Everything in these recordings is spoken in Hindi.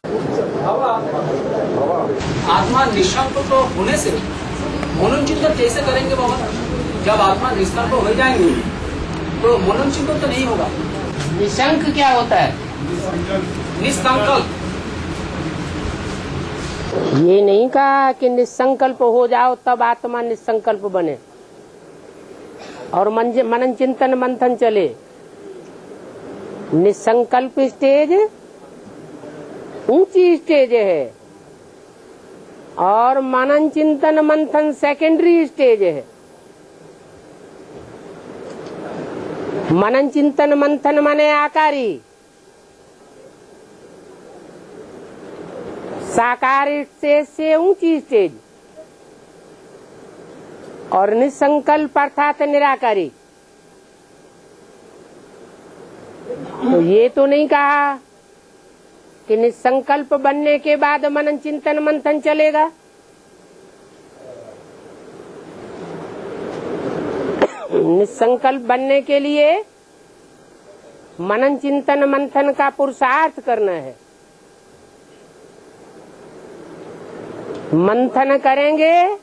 आत्मा निःसंकल्प तो होने से मनन चिंतन कैसे करेंगे बाबा? जब आत्मा निष्कल्प हो जाएंगे तो मनन चिंतन तो नहीं होगा। निशंक क्या होता है? निष्संकल्प। ये नहीं कहा कि निसंकल्प हो जाओ तब आत्मा निसंकल्प बने और मनन चिंतन मंथन चले। निसंकल्प स्टेज ऊंची स्टेज है और मनन चिंतन मंथन सेकेंडरी स्टेज है। मनन चिंतन मंथन माने आकारी, साकार स्टेज से ऊंची स्टेज और निसंकल्प अर्थात निराकारी। तो ये तो नहीं कहा कि निसंकल्प बनने के बाद मनन चिंतन मंथन चलेगा। निसंकल्प बनने के लिए मनन चिंतन मंथन का पुरुषार्थ करना है। मंथन करेंगे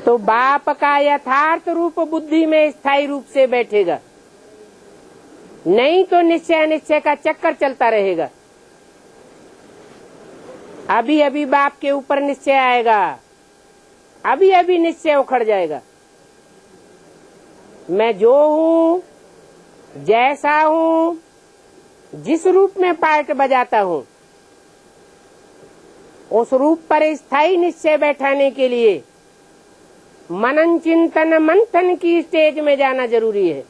तो बाप का यथार्थ रूप बुद्धि में स्थायी रूप से बैठेगा, नहीं तो निश्चय निश्चय का चक्कर चलता रहेगा। अभी अभी बाप के ऊपर निश्चय आएगा, अभी अभी निश्चय उखड़ जाएगा। मैं जो हूँ, जैसा हूँ, जिस रूप में पार्ट बजाता हूँ, उस रूप पर स्थायी निश्चय बैठाने के लिए मनन चिंतन मंथन की स्टेज में जाना जरूरी है।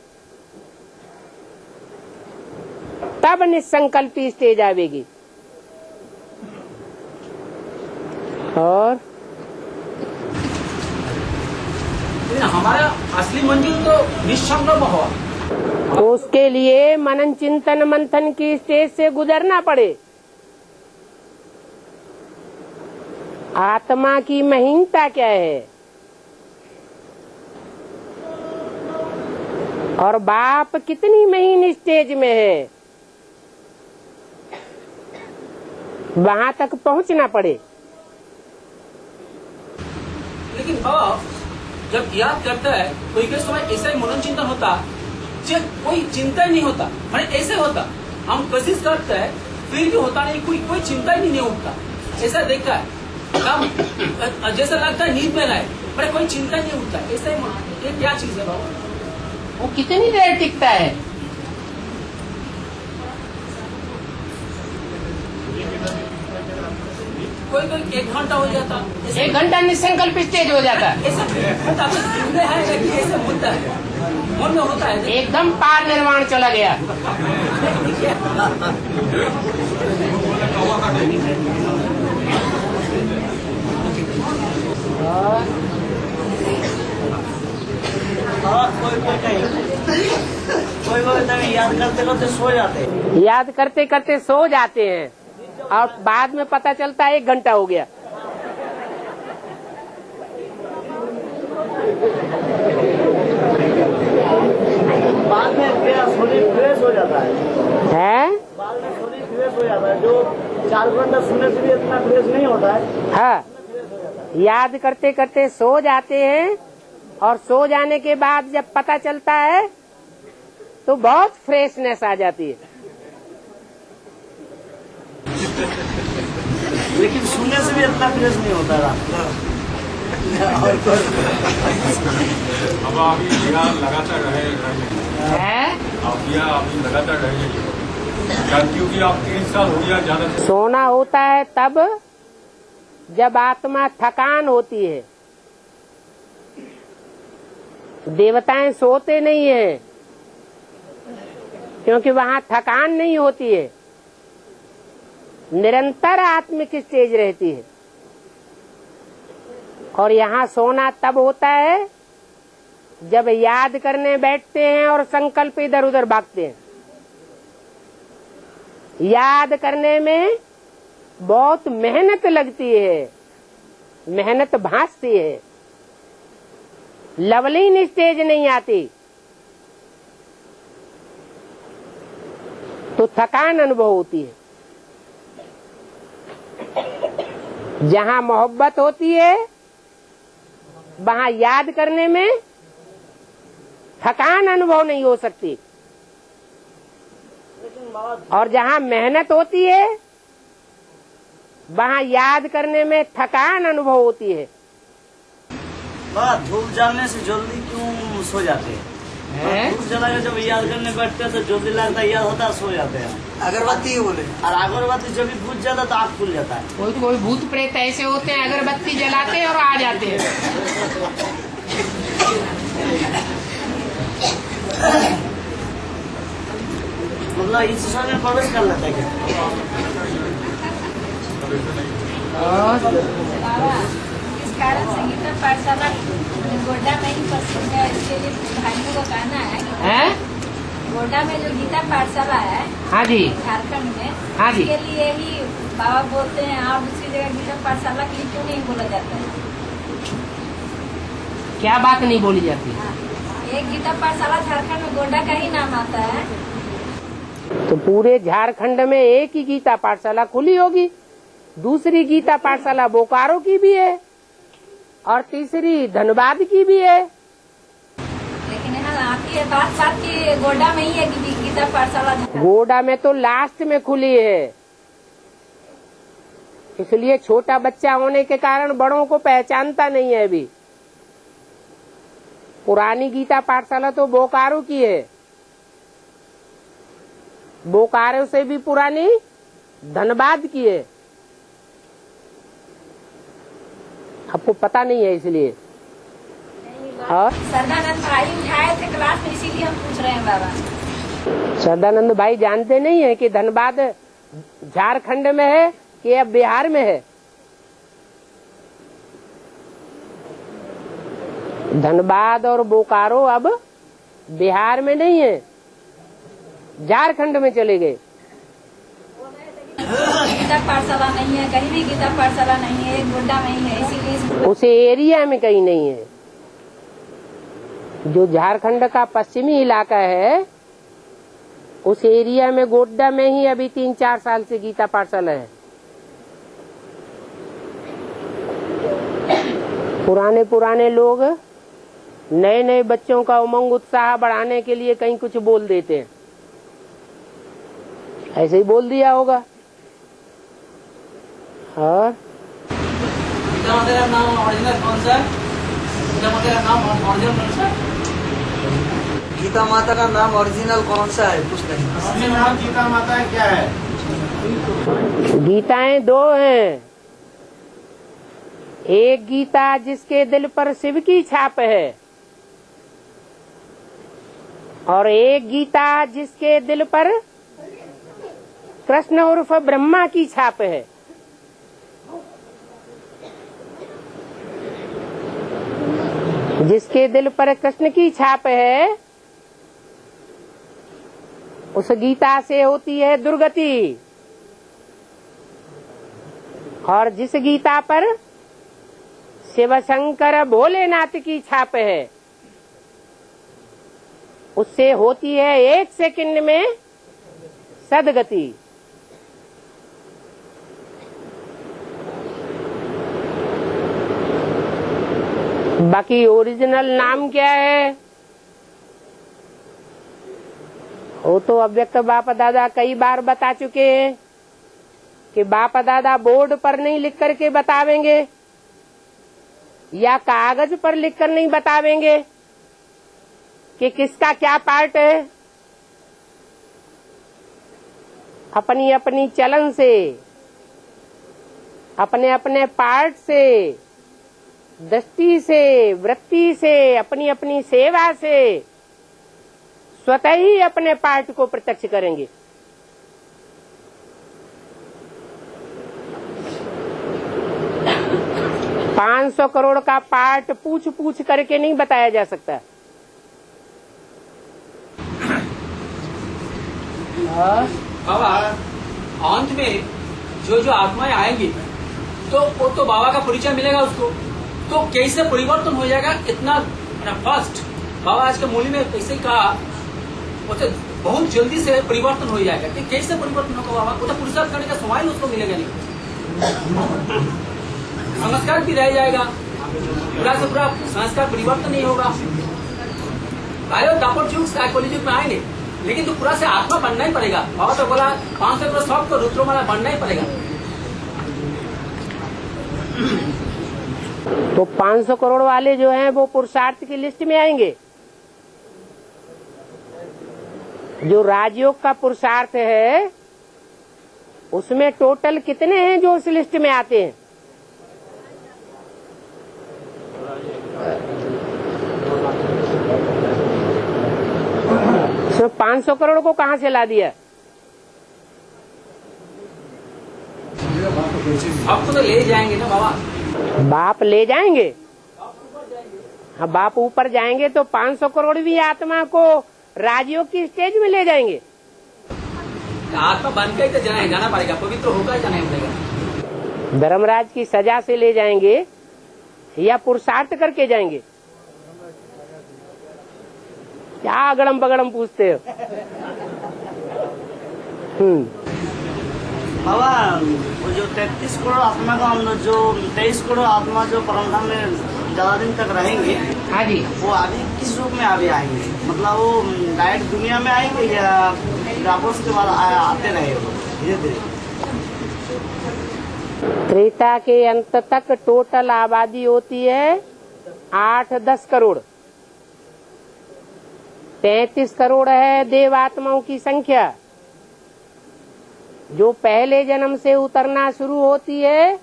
तब निसंकल्पी स्टेज आवेगी। और हमारा असली मंजिल तो निसंकल्प हुआ, तो उसके लिए मनन चिंतन मंथन की स्टेज से गुजरना पड़े। आत्मा की महीनता क्या है और बाप कितनी महीन स्टेज में है, वहाँ तक पहुँचना पड़े। लेकिन बाबा जब याद करता है कोई के समय ऐसा ही मनन चिंतन होता, जब कोई चिंता ही नहीं होता, मैंने ऐसे होता, हम कोशिश करते हैं फिर भी होता नहीं, कोई चिंता ही नहीं उठता। ऐसा देखा है जैसा लगता है नींद में लाए, पर कोई चिंता नहीं उठता। ऐसा ही ये क्या चीज है बाबा? वो कितनी देर टिकता है? कोई 1 घंटा हो जाता, 1 घंटा निसंकल्प स्टेज हो जाता। ऐसा होता है कि ऐसा होता है, मन में होता है एकदम पार निर्वाण चला गया। कोई याद करते करते सो जाते हैं। याद करते करते सो जाते हैं और बाद में पता चलता है 1 घंटा हो गया। बाद में शरीर फ्रेश हो जाता है। बाद में शरीर फ्रेश हो जाता है, जो 4 घंटा सुनने से भी इतना फ्रेश नहीं होता है। हाँ, याद करते करते सो जाते हैं और सो जाने के बाद जब पता चलता है तो बहुत फ्रेशनेस आ जाती है। लेकिन सुनने से भी इतना फ्रेश नहीं होता है। अब आप लगातार लगातार रहेंगे क्योंकि आप 3 साल हो गया ज्यादा। सोना होता है तब जब आत्मा थकान होती है। देवताएं सोते नहीं है क्योंकि वहाँ थकान नहीं होती है, निरंतर आत्मिक स्टेज रहती है। और यहाँ सोना तब होता है जब याद करने बैठते हैं और संकल्प इधर उधर भागते हैं। याद करने में बहुत मेहनत लगती है, मेहनत भासती है, लवलीन स्टेज नहीं आती। तो थकान अनुभव होती है। जहाँ मोहब्बत होती है वहाँ याद करने में थकान अनुभव नहीं हो सकती, और जहाँ मेहनत होती है वहाँ याद करने में थकान अनुभव होती है। धूप जलने से जल्दी क्यों सो जाते हैं? धूप जला के जब याद करने बैठते हैं तो जल्दी लगता है, याद होता है, सो जाते हैं। अगरबत्ती बोले, और अगरबत्ती जब भी बुझ जाता है तो आँख खुल जाता है। कोई भूत प्रेत ऐसे होते हैं अगरबत्ती जलाते हैं और आ जाते हैं। मतलब इस समय प्रवेश कर लेता है क्या? इस कारण संगीत पाठशाला गोड्डा में ही पसंद है। इसके लिए भाइयों को कहना है गोड्डा में जो गीता पाठशाला है, हाँ जी, झारखंड में, हाँ जी, इसके लिए ही बाबा बोलते हैं, और दूसरी जगह गीता पाठशाला के लिए क्यों नहीं बोला जाता है? क्या बात नहीं बोली जाती? एक गीता पाठशाला झारखंड में गोड्डा का ही नाम आता है। तो पूरे झारखंड में एक ही गीता पाठशाला खुली होगी, दूसरी गीता पाठशाला बोकारो की भी है और तीसरी धनबाद की भी है। लेकिन यहाँ आपकी बात की गोड्डा में ही है गीता पाठशाला। गोड्डा में तो लास्ट में खुली है, इसलिए छोटा बच्चा होने के कारण बड़ों को पहचानता नहीं है अभी। पुरानी गीता पाठशाला तो बोकारो की है, बोकारो से भी पुरानी धनबाद की है। आपको पता नहीं है इसलिए। और सरदानंद भाई उठाए थे क्लास में, इसीलिए हम पूछ रहे हैं बाबा। सरदानंद भाई जानते नहीं है कि धनबाद झारखंड में है कि अब बिहार में है? धनबाद और बोकारो अब बिहार में नहीं है, झारखंड में चले गए। गीता पाठशाला नहीं है, कहीं भी गीता पाठशाला नहीं है, गोड्डा में ही है, इसीलिए उस एरिया में कहीं नहीं है। जो झारखंड का पश्चिमी इलाका है उस एरिया में गोड्डा में ही अभी 3-4 साल से गीता पाठशाला है। पुराने लोग नए बच्चों का उमंग उत्साह बढ़ाने के लिए कहीं कुछ बोल देते हैं, ऐसे ही बोल दिया होगा। और गीता माता का नाम ओरिजिनल कौन सा है? गीता माता का नाम ओरिजिनल कौन सा है? गीता माता का नाम ओरिजिनल कौन सा है? कुछ नहीं। असली नाम गीता माता क्या है? गीताएं 2 हैं। एक गीता जिसके दिल पर शिव की छाप है और एक गीता जिसके दिल पर कृष्ण उर्फ ब्रह्मा की छाप है। जिसके दिल पर कृष्ण की छाप है उस गीता से होती है दुर्गति, और जिस गीता पर शिव शंकर भोलेनाथ की छाप है उससे होती है 1 सेकंड में सदगति। बाकी ओरिजिनल नाम क्या है वो तो अव्यक्त बाप दादा कई बार बता चुके हैं कि बाप दादा बोर्ड पर नहीं लिख करके बतावेंगे या कागज पर लिखकर नहीं बतावेंगे कि किसका क्या पार्ट है। अपनी अपनी चलन से, अपने अपने पार्ट से, दृष्टि से, वृत्ति से, अपनी अपनी सेवा से स्वतः ही अपने पार्ट को प्रत्यक्ष करेंगे। $500 करोड़ का पार्ट पूछ पूछ करके नहीं बताया जा सकता। बाबा अंत में जो आत्माएं आएंगी तो वो तो बाबा का परिचय मिलेगा उसको, तो कैसे परिवर्तन हो जाएगा इतना फास्ट। बाबा आज के मूल्य में कैसे कहा, बहुत जल्दी से परिवर्तन हो जाएगा। कि कैसे परिवर्तन होगा बाबा? वो तो पुरुषार्थ करने का समय उसको मिलेगा नहीं, संस्कार भी रह जाएगा, पूरा से पूरा संस्कार परिवर्तन नहीं होगा। भाई दापट युग साइकोलॉजी में आएंगे, लेकिन तो पूरा से आत्मा बनना ही पड़ेगा। बाबा तो बोला 500 करोड़ सबको रुद्रमाला बनना ही पड़ेगा। तो 500 करोड़ वाले जो हैं वो पुरुषार्थ की लिस्ट में आएंगे। जो राजयोग का पुरुषार्थ है उसमें टोटल कितने हैं जो उस लिस्ट में आते हैं? इसमें 500 करोड़ को कहां से ला दिया? आपको तो ले जाएंगे ना बाबा, बाप ले जाएंगे। हाँ, बाप ऊपर जाएंगे तो 500 करोड़ भी आत्मा को राजयोग की स्टेज में ले जाएंगे। आत्मा बन के ही तो जाना पड़ेगा, पवित्र होकर ही जाना पड़ेगा। धर्मराज की सजा से ले जाएंगे या पुरुषार्थ करके जाएंगे? क्या अगड़म बगड़म पूछते हो? बाबा वो जो 33 करोड़ आत्मा का हम लोग जो 23 करोड़ आत्मा जो परमधाम में ज्यादा दिन तक रहेंगे, हाँ जी, वो आगे किस रूप में आगे आएंगे? मतलब वो डायरेक्ट दुनिया में आएंगे या रापोस के बाद आते रहेंगे धीरे धीरे? त्रेता के अंत तक टोटल आबादी होती है 8-10 करोड़। 33 करोड़ है देवात्माओं की संख्या, जो पहले जन्म से उतरना शुरू होती है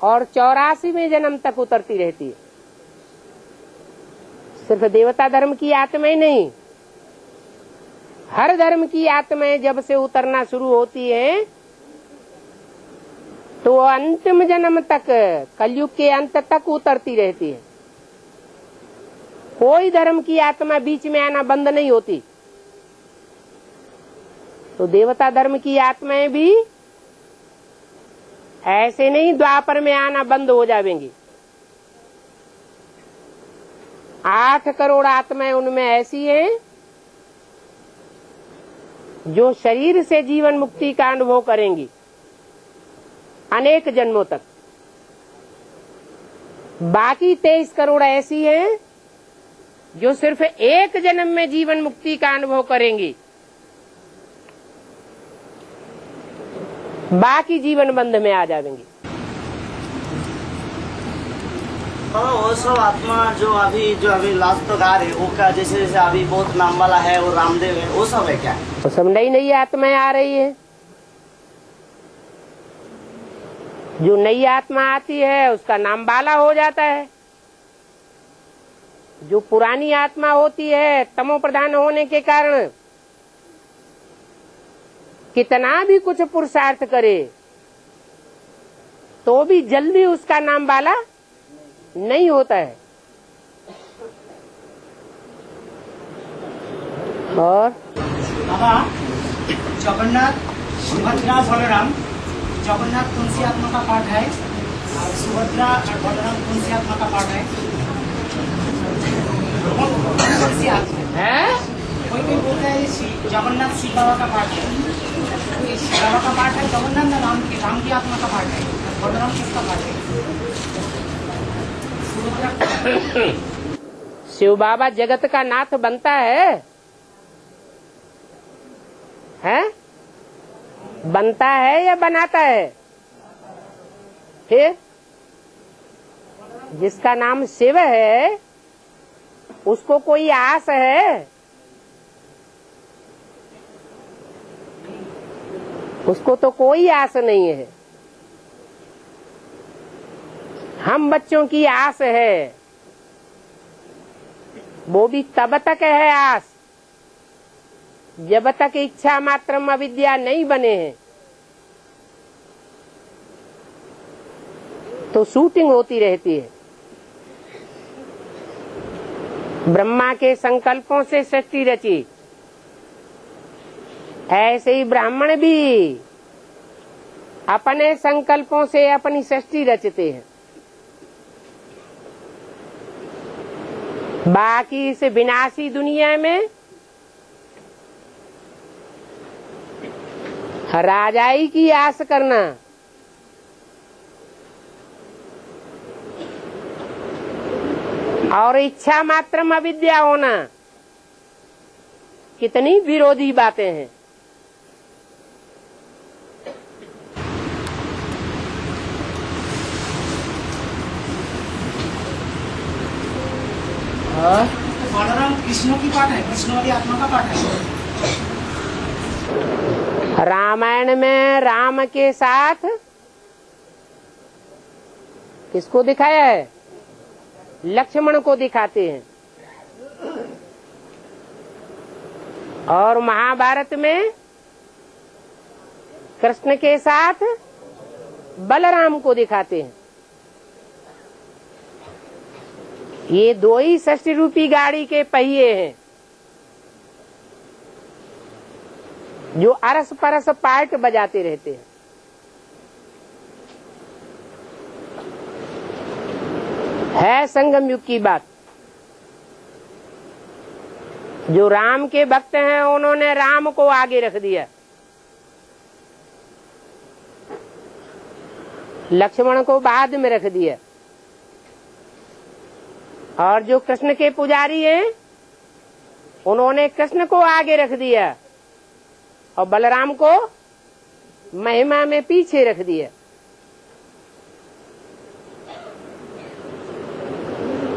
और 84वें जन्म तक उतरती रहती है। सिर्फ देवता धर्म की आत्माएं नहीं, हर धर्म की आत्माएं जब से उतरना शुरू होती हैं तो अंतिम जन्म तक, कलयुग के अंत तक उतरती रहती है। कोई धर्म की आत्मा बीच में आना बंद नहीं होती। तो देवता धर्म की आत्माएं भी ऐसे नहीं द्वापर में आना बंद हो जाएंगी। 8 करोड़ आत्माएं उनमें ऐसी हैं जो शरीर से जीवन मुक्ति का अनुभव करेंगी अनेक जन्मों तक। बाकी 23 करोड़ ऐसी हैं जो सिर्फ एक जन्म में जीवन मुक्ति का अनुभव करेंगी, बाकी जीवन बंध में आ जाएंगी। वो सब आत्मा जो अभी लास्ट तक आ रहे, वो क्या जैसे अभी बहुत नाम वाला है वो रामदेव है, वो सब है क्या? वो सब नई नई आत्माएं आ रही है। जो नई आत्मा आती है उसका नाम बाला हो जाता है। जो पुरानी आत्मा होती है तमो प्रधान होने के कारण कितना भी कुछ पुरुषार्थ करे तो भी जल्दी उसका नाम बाला नहीं होता है। और बाबा जगन्नाथ, सुभद्रा, बलराम, जगन्नाथ तुलसी आत्मा का पाठ है और सुभद्रा और बलराम तुलसी आत्मा का पाठ है। तुलसी आत्मा है कोई बोलता है जगन्नाथ शिव बाबा का पाठ है, शिव बाबा का पाठ है। जगन्नाथ राम की आत्मा का पाठ है। बलराम किसका पाठ है? शिव बाबा जगत का नाथ बनता है? बनता है या बनाता है? फिर जिसका नाम शिव है उसको कोई आस है? उसको तो कोई आस नहीं है। हम बच्चों की आस है, वो भी तब तक है आस जब तक इच्छा मात्रम अविद्या नहीं बने हैं। तो शूटिंग होती रहती है। ब्रह्मा के संकल्पों से सृष्टि रची, ऐसे ही ब्राह्मण भी अपने संकल्पों से अपनी सृष्टि रचते हैं। बाकी इस विनाशी दुनिया में राजाई की आस करना, और इच्छा मात्रम अविद्या होना, कितनी विरोधी बातें हैं। बलराम कृष्ण की पाठ है, कृष्णवादी आत्मा का पाठ है। रामायण में राम के साथ किसको दिखाया है? लक्ष्मण को दिखाते हैं। और महाभारत में कृष्ण के साथ बलराम को दिखाते हैं। ये दो ही षष्ठी रूपी गाड़ी के पहिए हैं जो अरस परस पार्ट बजाते रहते हैं। है संगम युग की बात। जो राम के भक्त हैं उन्होंने राम को आगे रख दिया, लक्ष्मण को बाद में रख दिया। और जो कृष्ण के पुजारी हैं उन्होंने कृष्ण को आगे रख दिया और बलराम को महिमा में पीछे रख दिया।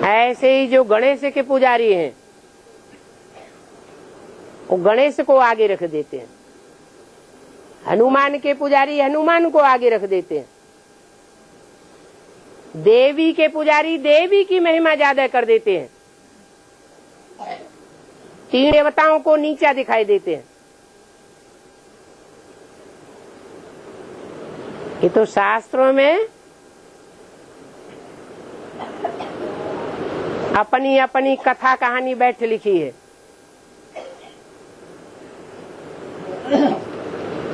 ऐसे ही जो गणेश के पुजारी हैं वो गणेश को आगे रख देते हैं, हनुमान के पुजारी हनुमान को आगे रख देते हैं, देवी के पुजारी देवी की महिमा ज्यादा कर देते हैं, तीन देवताओं को नीचा दिखाई देते हैं। ये तो शास्त्रों में अपनी अपनी कथा कहानी बैठ लिखी है।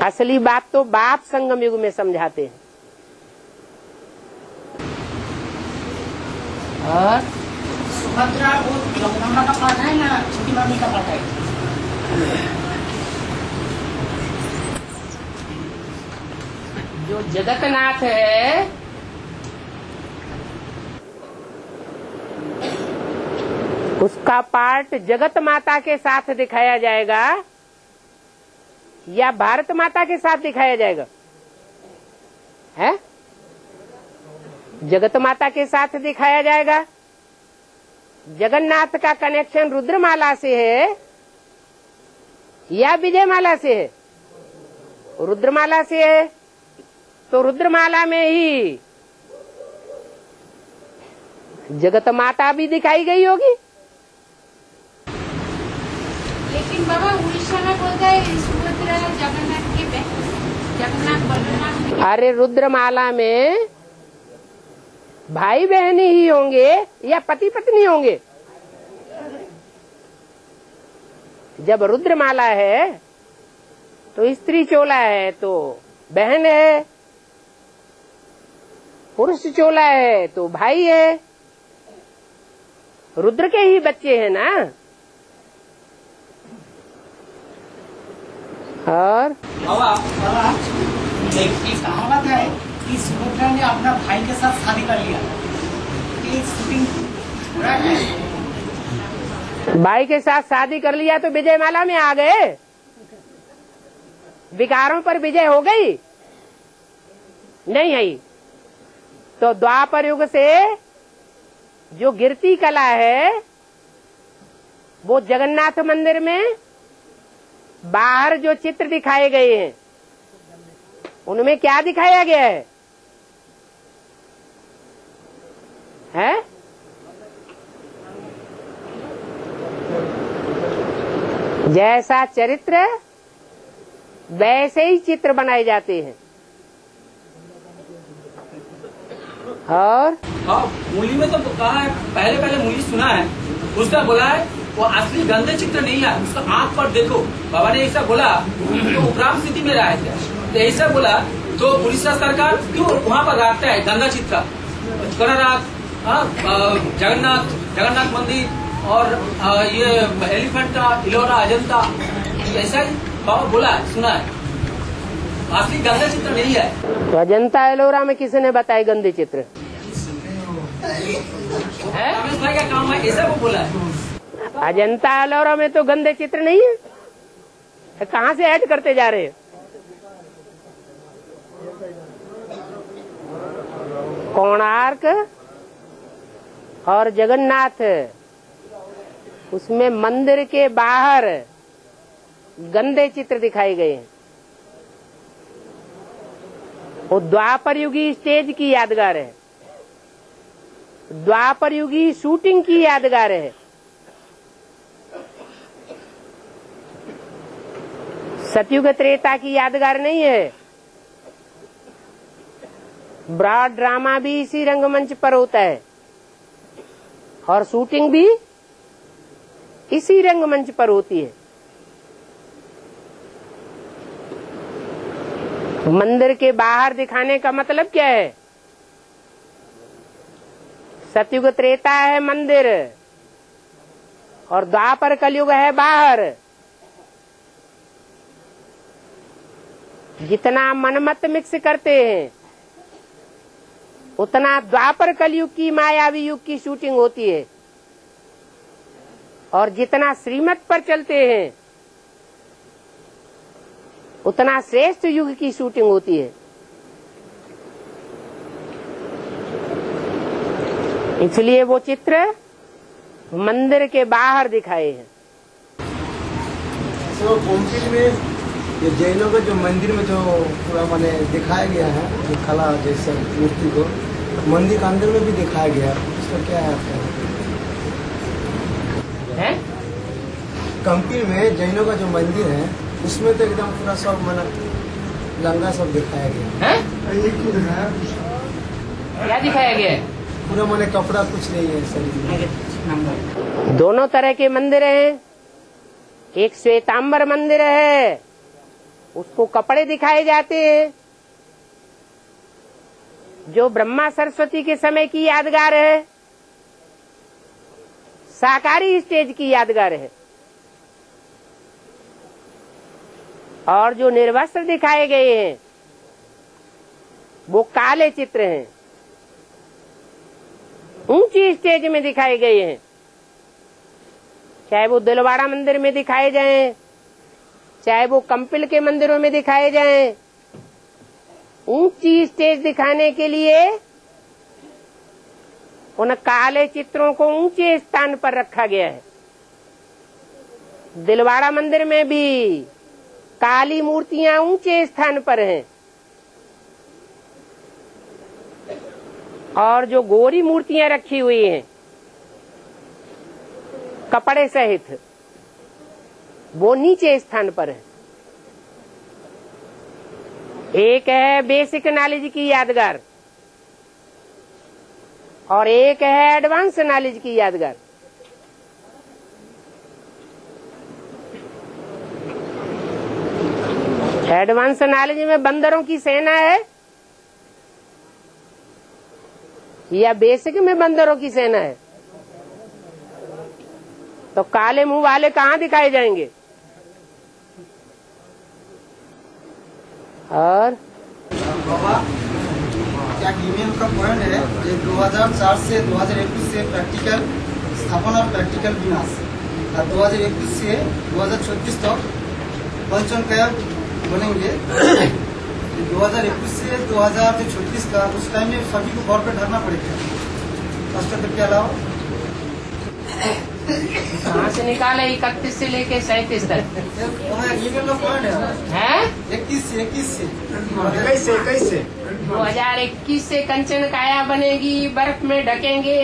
असली बात तो बाप संगम युग में समझाते हैं। और सुभद्रा वो जगदम्बा का पाठ है ना छोटी मामी का पाठ है? जो जगतनाथ है उसका पाठ जगत माता के साथ दिखाया जाएगा या भारत माता के साथ दिखाया जाएगा? है जगत माता के साथ दिखाया जाएगा। जगन्नाथ का कनेक्शन रुद्रमाला से है या विजयमाला से है? रुद्रमाला से है, तो रुद्रमाला में ही जगत माता भी दिखाई गई होगी। लेकिन बाबा उड़ीसा में बोलता है सुभद्रा जगन्नाथ के जगन्नाथ बलराम। अरे रुद्रमाला में भाई बहन ही होंगे या पति पत्नी होंगे? जब रुद्रमाला है तो स्त्री चोला है तो बहन है, पुरुष चोला है तो भाई है, रुद्र के ही बच्चे हैं ना। और बाबा एक कहावत है कि सुभद्रा ने अपना भाई के साथ शादी कर लिया। एक शूटिंग पूरा है। भाई के साथ शादी कर लिया तो विजयमाला में आ गए, विकारों पर विजय हो गई नहीं है। तो द्वापर युग से जो गिरती कला है वो जगन्नाथ मंदिर में बाहर जो चित्र दिखाए गए हैं उनमें क्या दिखाया गया है? जैसा चरित्र वैसे ही चित्र बनाए जाते हैं। और हाँ, मूली में तो कहा है, पहले मूली सुना है, उसका बोला है वो असली गंदे चित्र नहीं है, उसका आंख पर देखो। बाबा ने ऐसा बोला तो उपराम स्थिति में रहा है, तो ऐसा बोला तो उड़ीसा सरकार क्यों वहाँ पर रखता है गंदा चित्र? गणनाथ, जगन्नाथ मंदिर और ये एलिफेंटा, इलोरा, अजंता, ऐसा ही बाबा बोला है, सुना है। असली गंदे चित्र नहीं है। तो अजंता एलोरा में किसने बताए गंदे चित्र है? रमेश भाई का काम है, ऐसा वो बोला है। अजंता एलोरा में तो गंदे चित्र नहीं है। कहाँ से ऐड करते जा रहे हैं? कोणार्क और जगन्नाथ, उसमें मंदिर के बाहर गंदे चित्र दिखाए गए हैं। वो द्वापर युगी स्टेज की यादगार है, द्वापर युगी शूटिंग की यादगार है। सतयुग त्रेता की यादगार नहीं है। ब्रॉड ड्रामा भी इसी रंगमंच पर होता है और शूटिंग भी इसी रंगमंच पर होती है। मंदिर के बाहर दिखाने का मतलब क्या है? सतयुग त्रेता है मंदिर और द्वापर कलयुग है बाहर। जितना मनमत मिक्स करते हैं उतना द्वापर कलयुग की मायावी युग की शूटिंग होती है, और जितना श्रीमत पर चलते हैं उतना श्रेष्ठ युग की शूटिंग होती है। इसलिए वो चित्र मंदिर के बाहर दिखाए हैं। तो कोम्पिल में ये जैनों के जो मंदिर में जो पूरा माने दिखाया गया है, जो कला जैसे मूर्ति को मंदिर के अंदर में भी दिखाया गया है, उसका क्या है आपका? कंपिल में जैनों का जो मंदिर है उसमें तो एकदम पूरा सब माना लंगा सब दिखाया गया है। क्या दिखाया गया है? पूरा माने कपड़ा कुछ नहीं है शरीर में। दोनों तरह के मंदिर हैं। एक श्वेतांबर मंदिर है, उसको कपड़े दिखाए जाते हैं, जो ब्रह्मा सरस्वती के समय की यादगार है, साकारी स्टेज की यादगार है। और जो निर्वस्त्र दिखाए गए हैं वो काले चित्र हैं, ऊंची स्टेज में दिखाए गए हैं। चाहे वो दिलवाड़ा मंदिर में दिखाए जाएं, चाहे वो कंपिल के मंदिरों में दिखाए जाएं, ऊंची स्टेज दिखाने के लिए उन काले चित्रों को ऊंचे स्थान पर रखा गया है। दिलवाड़ा मंदिर में भी काली मूर्तियां ऊंचे स्थान पर हैं, और जो गोरी मूर्तियां रखी हुई हैं कपड़े सहित, वो नीचे स्थान पर है। एक है बेसिक नॉलेज की यादगार और एक है एडवांस नॉलेज की यादगार। एडवांस नॉलेज में बंदरों की सेना है या बेसिक में बंदरों की सेना है? तो काले मुंह वाले कहाँ दिखाए जाएंगे? और बाबा क्या ईमेल का पॉइंट है ये 2004 से 2021 से प्रैक्टिकल स्थापना और प्रैक्टिकल विनाश, और 2021 से 2036 तक पंचम काया बनेंगे। 2021 से 2036 का उस टाइम में सभी को घर पे ढकना पड़ेगा। राष्ट्रपति के अलावा कहाँ से निकाले 31 से लेके 37 तक? ईमेल का पॉइंट है 21 से 2021 से कंचन काया बनेगी, बर्फ में ढकेंगे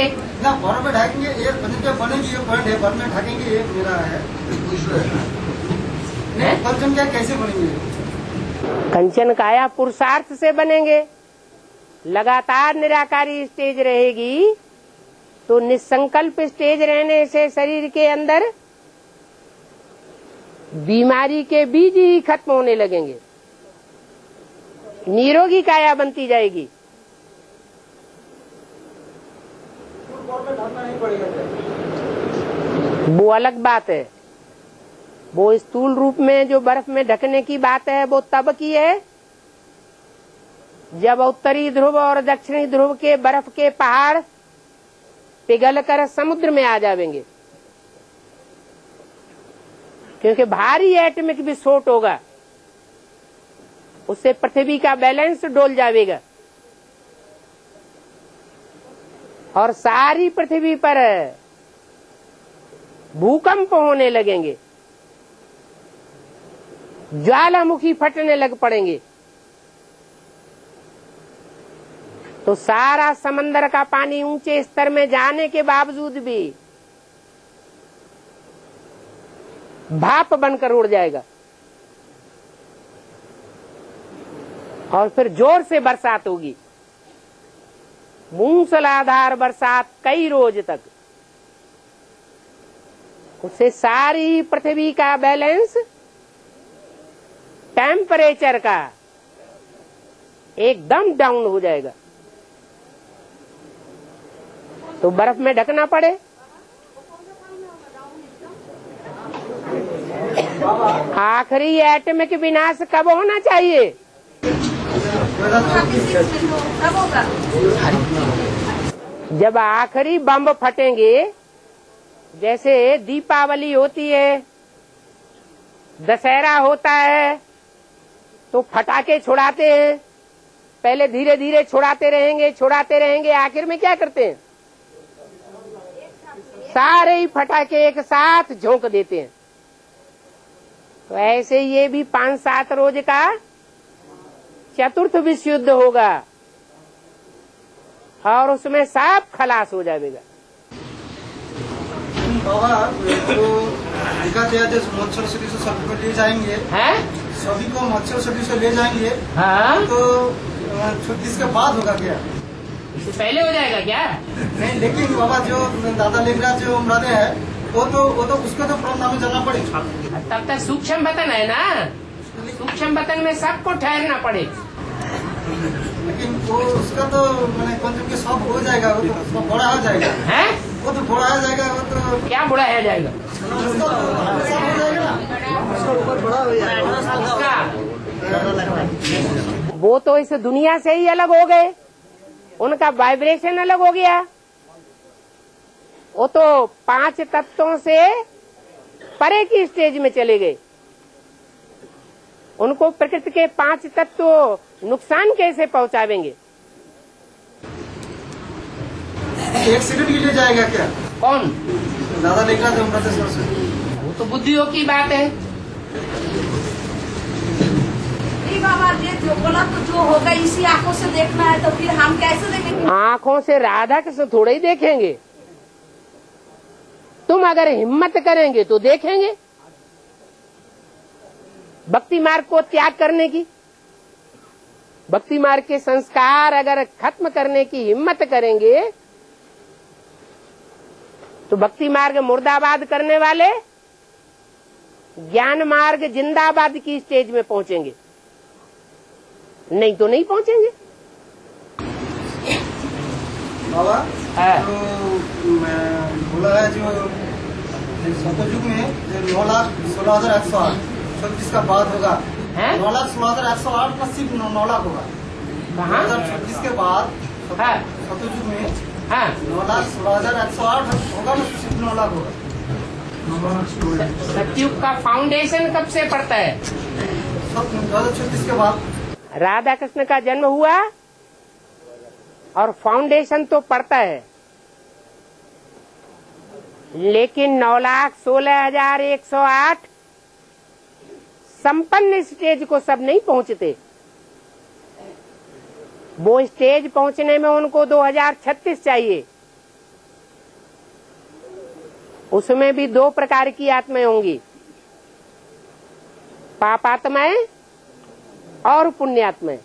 ना, बर्फ में ढकेंगे। ये बनेगी, ये पॉइंट है, बर्फ में ढकेंगे, ये मेरा है। कंचन क्या कैसे बनेंगे? कंचन काया पुरुषार्थ से बनेंगे। लगातार निराकारी स्टेज रहेगी तो निसंकल्प स्टेज रहने से शरीर के अंदर बीमारी के बीज ही खत्म होने लगेंगे, निरोगी काया बनती जाएगी। वो अलग बात है। वो स्थूल रूप में जो बर्फ में ढकने की बात है वो तब की है जब उत्तरी ध्रुव और दक्षिणी ध्रुव के बर्फ के पहाड़ पिघलकर समुद्र में आ जाएंगे, क्योंकि भारी एटमिक विस्फोट होगा, उससे पृथ्वी का बैलेंस डोल जाएगा और सारी पृथ्वी पर भूकंप होने लगेंगे, ज्वालामुखी फटने लग पड़ेंगे। तो सारा समंदर का पानी ऊंचे स्तर में जाने के बावजूद भी भाप बनकर उड़ जाएगा और फिर जोर से बरसात होगी, मूसलाधार बरसात कई रोज तक। उससे सारी पृथ्वी का बैलेंस टेम्परेचर का एकदम डाउन हो जाएगा। तो बर्फ में ढकना पड़े। आखिरी एटमिक विनाश कब होना चाहिए? कब होगा? जब आखिरी बम फटेंगे। जैसे दीपावली होती है, दशहरा होता है, तो फटाके छुड़ाते हैं। पहले धीरे धीरे छुड़ाते रहेंगे, आखिर में क्या करते हैं? सारे ही फटाके एक साथ झोंक देते हैं। तो ऐसे ये भी 5-7 रोज का चतुर्थ विश्व युद्ध होगा और उसमें सब खलास हो जाएगा। बाबा तो दिखाते हैं जैसे मच्छर सभी से सभी को ले जाएंगे, हैं? सभी को मच्छर सभी से ले जाएंगे। हाँ? तो 36 के बाद होगा क्या? इससे पहले हो जाएगा क्या? नहीं, लेकिन बाबा जो दादा लेखराज जो मरादे हैं वो तो उसको तो प्रणाम जाना पड़ेगा। तब तक सूक्ष्म बतन है ना, सूक्ष्म बतन में सबको ठहरना पड़े। लेकिन वो उसका तो मैंने पंच के सब हो जाएगा, वो तो सब बड़ा हो जाएगा। हैं? वो तो बड़ा हो जाएगा, वो तो क्या बुरा है जाएगा? उसका तो सब हो जाएगा, उसका ऊपर बड़ा हो जाएगा। उसका वो तो इस दुनिया से ही अलग हो गए, उनका वाइब्रेशन अलग हो गया। वो तो 5 तत्वों से परे की स्टेज में चले गए। उनको प्रकृति के 5 तत्व नुकसान कैसे पहुंचावेंगे? एक सेकंड के लिए जाएगा क्या? कौन? दादा लेखराज से वो तो बुद्धियों की बात है। बाबा ये जो बोला तो जो होगा इसी आंखों से देखना है, तो फिर हम कैसे देखेंगे? आंखों से राधा कृष्ण थोड़े ही देखेंगे। तुम अगर हिम्मत करेंगे तो देखेंगे। भक्ति मार्ग को त्याग करने की, भक्ति मार्ग के संस्कार अगर खत्म करने की हिम्मत करेंगे तो भक्ति मार्ग मुर्दाबाद करने वाले ज्ञान मार्ग जिंदाबाद की स्टेज में पहुंचेंगे, नहीं तो नहीं पहुंचेंगे। बाबा हाँ। तो मैं बोला है जो सतयुग में जो 9,16,108 36 का बाद होगा। हैं? 9,16,108 का सिर्फ 9 लाख होगा। कहाँ? 2036 के बाद हाँ। सतयुग में हाँ। 9,16,108 होगा ना, सिर्फ 9 लाख होगा। सतयुग का फाउंडेशन कब से पड़ता है? 2036 के बाद। राधा कृष्ण का जन्म हुआ और फाउंडेशन तो पड़ता है, लेकिन 9,16,108 संपन्न स्टेज को सब नहीं पहुंचते। वो स्टेज पहुंचने में उनको 2036 चाहिए। उसमें भी 2 प्रकार की आत्माएं होंगी, पापात्माएं और पुण्यात्माएं।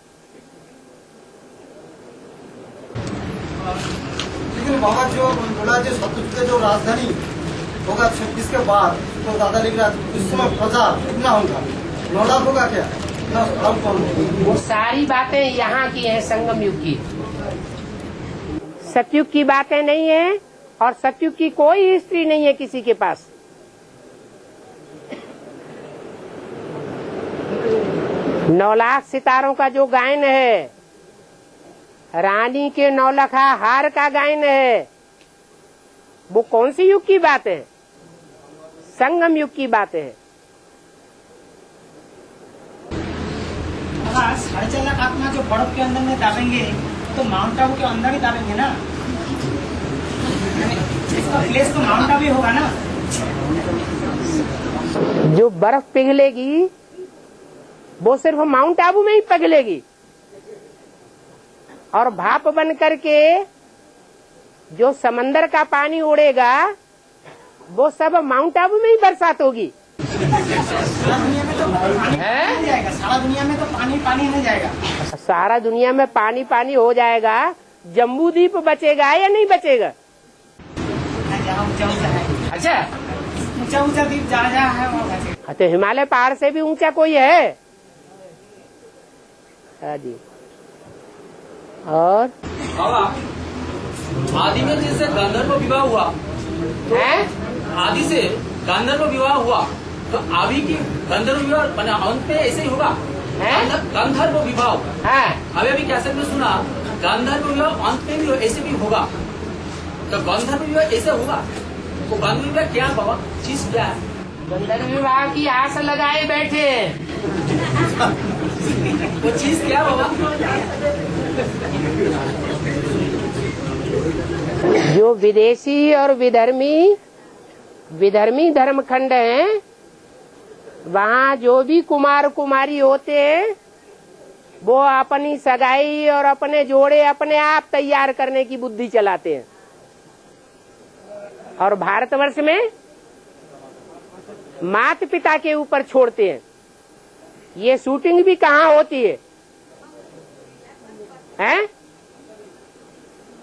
लेकिन बाबा जो बोला जो सतयुग के जो राजधानी होगा 36 के बाद, तो दादा लेखराज उस समय प्रजा कितना होगा? 9 लाख होगा क्या? और कौन? वो सारी बातें यहाँ की हैं, संगम युग की। सतयुग की बातें नहीं है और सतयुग की कोई हिस्ट्री नहीं है किसी के पास। नौ लाख सितारों का जो गायन है रानी के नौलखा हार का गायन है। वो कौन सी युग की बात है? संगम युग की बात है। हाँ, 4.5 लाख आत्मा जो बर्फ के अंदर में दाबेंगे तो माउंट आबू के अंदर ही दाबेंगे ना। इसका प्लेस तो माउंट आबू ही होगा ना। जो बर्फ पिघलेगी वो सिर्फ माउंट आबू में ही पिघलेगी, और भाप बन करके जो समंदर का पानी उड़ेगा वो सब माउंट आबू में ही बरसात होगी। सारा दुनिया में तो पानी नहीं जाएगा। सारा दुनिया में तो पानी पानी नहीं जाएगा। सारा दुनिया में पानी पानी हो जाएगा। जम्बू द्वीप बचेगा या नहीं बचेगा? जहाँ ऊंचा ऊंचा है, अच्छा, ऊंचा ऊंचा द्वीप जहाँ जहाँ है वहाँ बचेगा। तो हिमालय पहाड़ से भी ऊंचा कोई है? हाँ जी। और बाबा, आदि में जैसे गांधर्व विवाह हुआ तो आदि से गांधर्व विवाह हुआ तो अभी की गांधर्व विवाह अंत में ऐसे ही होगा। गांधर्व विवाह अभी अभी कैसे में सुना, गांधर्व विवाह अंत में भी ऐसे भी होगा। तो गांधर्व विवाह ऐसे होगा तो गांधर्व विवाह क्या बाबा, चीज क्या है? गंधर्व विवाह की आस लगाए बैठे। वो चीज क्या बाबा? जो विदेशी और विधर्मी धर्मखंड हैं, वहाँ जो भी कुमार कुमारी होते हैं वो अपनी सगाई और अपने जोड़े अपने आप तैयार करने की बुद्धि चलाते हैं। और भारतवर्ष में माता पिता के ऊपर छोड़ते हैं। ये शूटिंग भी कहाँ होती है? हैं?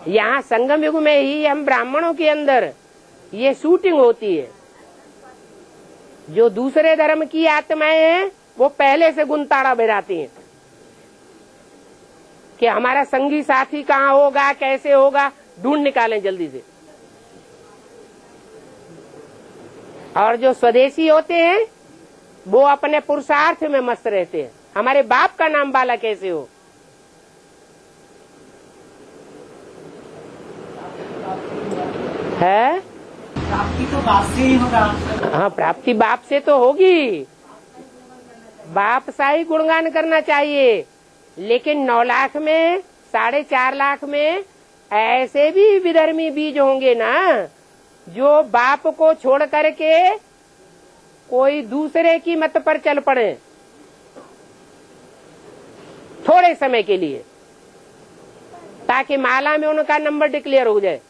यहाँ संगम युग में ही हम ब्राह्मणों के अंदर ये शूटिंग होती है। जो दूसरे धर्म की आत्माएं हैं वो पहले से गुनताड़ा बजाती हैं कि हमारा संगी साथी कहाँ होगा, कैसे होगा, ढूंढ निकालें जल्दी से। और जो स्वदेशी होते हैं वो अपने पुरुषार्थ में मस्त रहते हैं। हमारे बाप का नाम बाला कैसे हो। है प्राप्ति तो बाप से ही होगा। हाँ, प्राप्ति बाप से तो होगी। बाप सा ही गुणगान करना चाहिए। लेकिन 9 लाख में 4.5 लाख में ऐसे भी विधर्मी बीज होंगे ना जो बाप को छोड़ करके कोई दूसरे की मत पर चल पड़े थोड़े समय के लिए, ताकि माला में उनका नंबर डिक्लेयर हो जाए।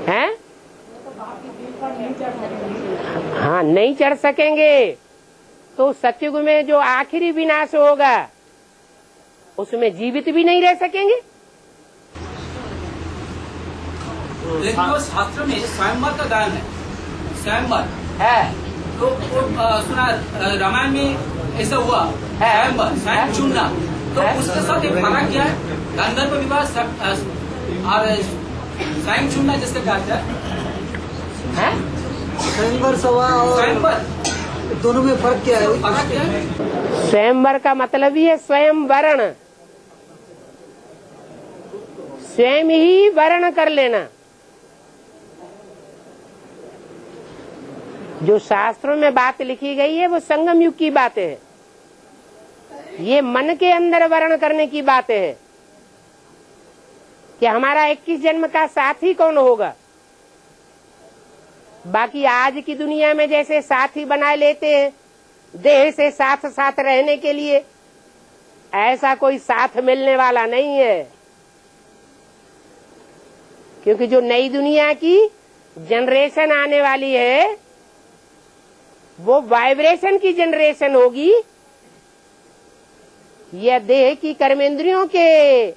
हैं? हाँ, नहीं चढ़ सकेंगे तो सतयुग में जो आखिरी विनाश होगा उसमें जीवित भी नहीं रह सकेंगे। लेकिन वो शास्त्र में स्वयंवर का गायन है, स्वयंवर है तो सुना रामायण में ऐसा हुआ स्वयंवर, स्वयं चुनना। तो उसके साथ एक फर्क क्या है? गांधर्व विवाह और स्वयं चुनना जिसका कहते हैं स्वयंवर सभा और स्वयंवर, दोनों में फर्क क्या है? फर्क क्या है? स्वयंवर का मतलब ही है स्वयं वर्ण, स्वयं ही वर्ण कर लेना। जो शास्त्रों में बात लिखी गई है वो संगम युग की बात है। ये मन के अंदर वर्ण करने की बात है कि हमारा 21 जन्म का साथी कौन होगा। बाकी आज की दुनिया में जैसे साथी बनाए लेते हैं देह से साथ साथ रहने के लिए, ऐसा कोई साथ मिलने वाला नहीं है। क्योंकि जो नई दुनिया की जनरेशन आने वाली है वो वाइब्रेशन की जनरेशन होगी। यह देह की कर्मेंद्रियों के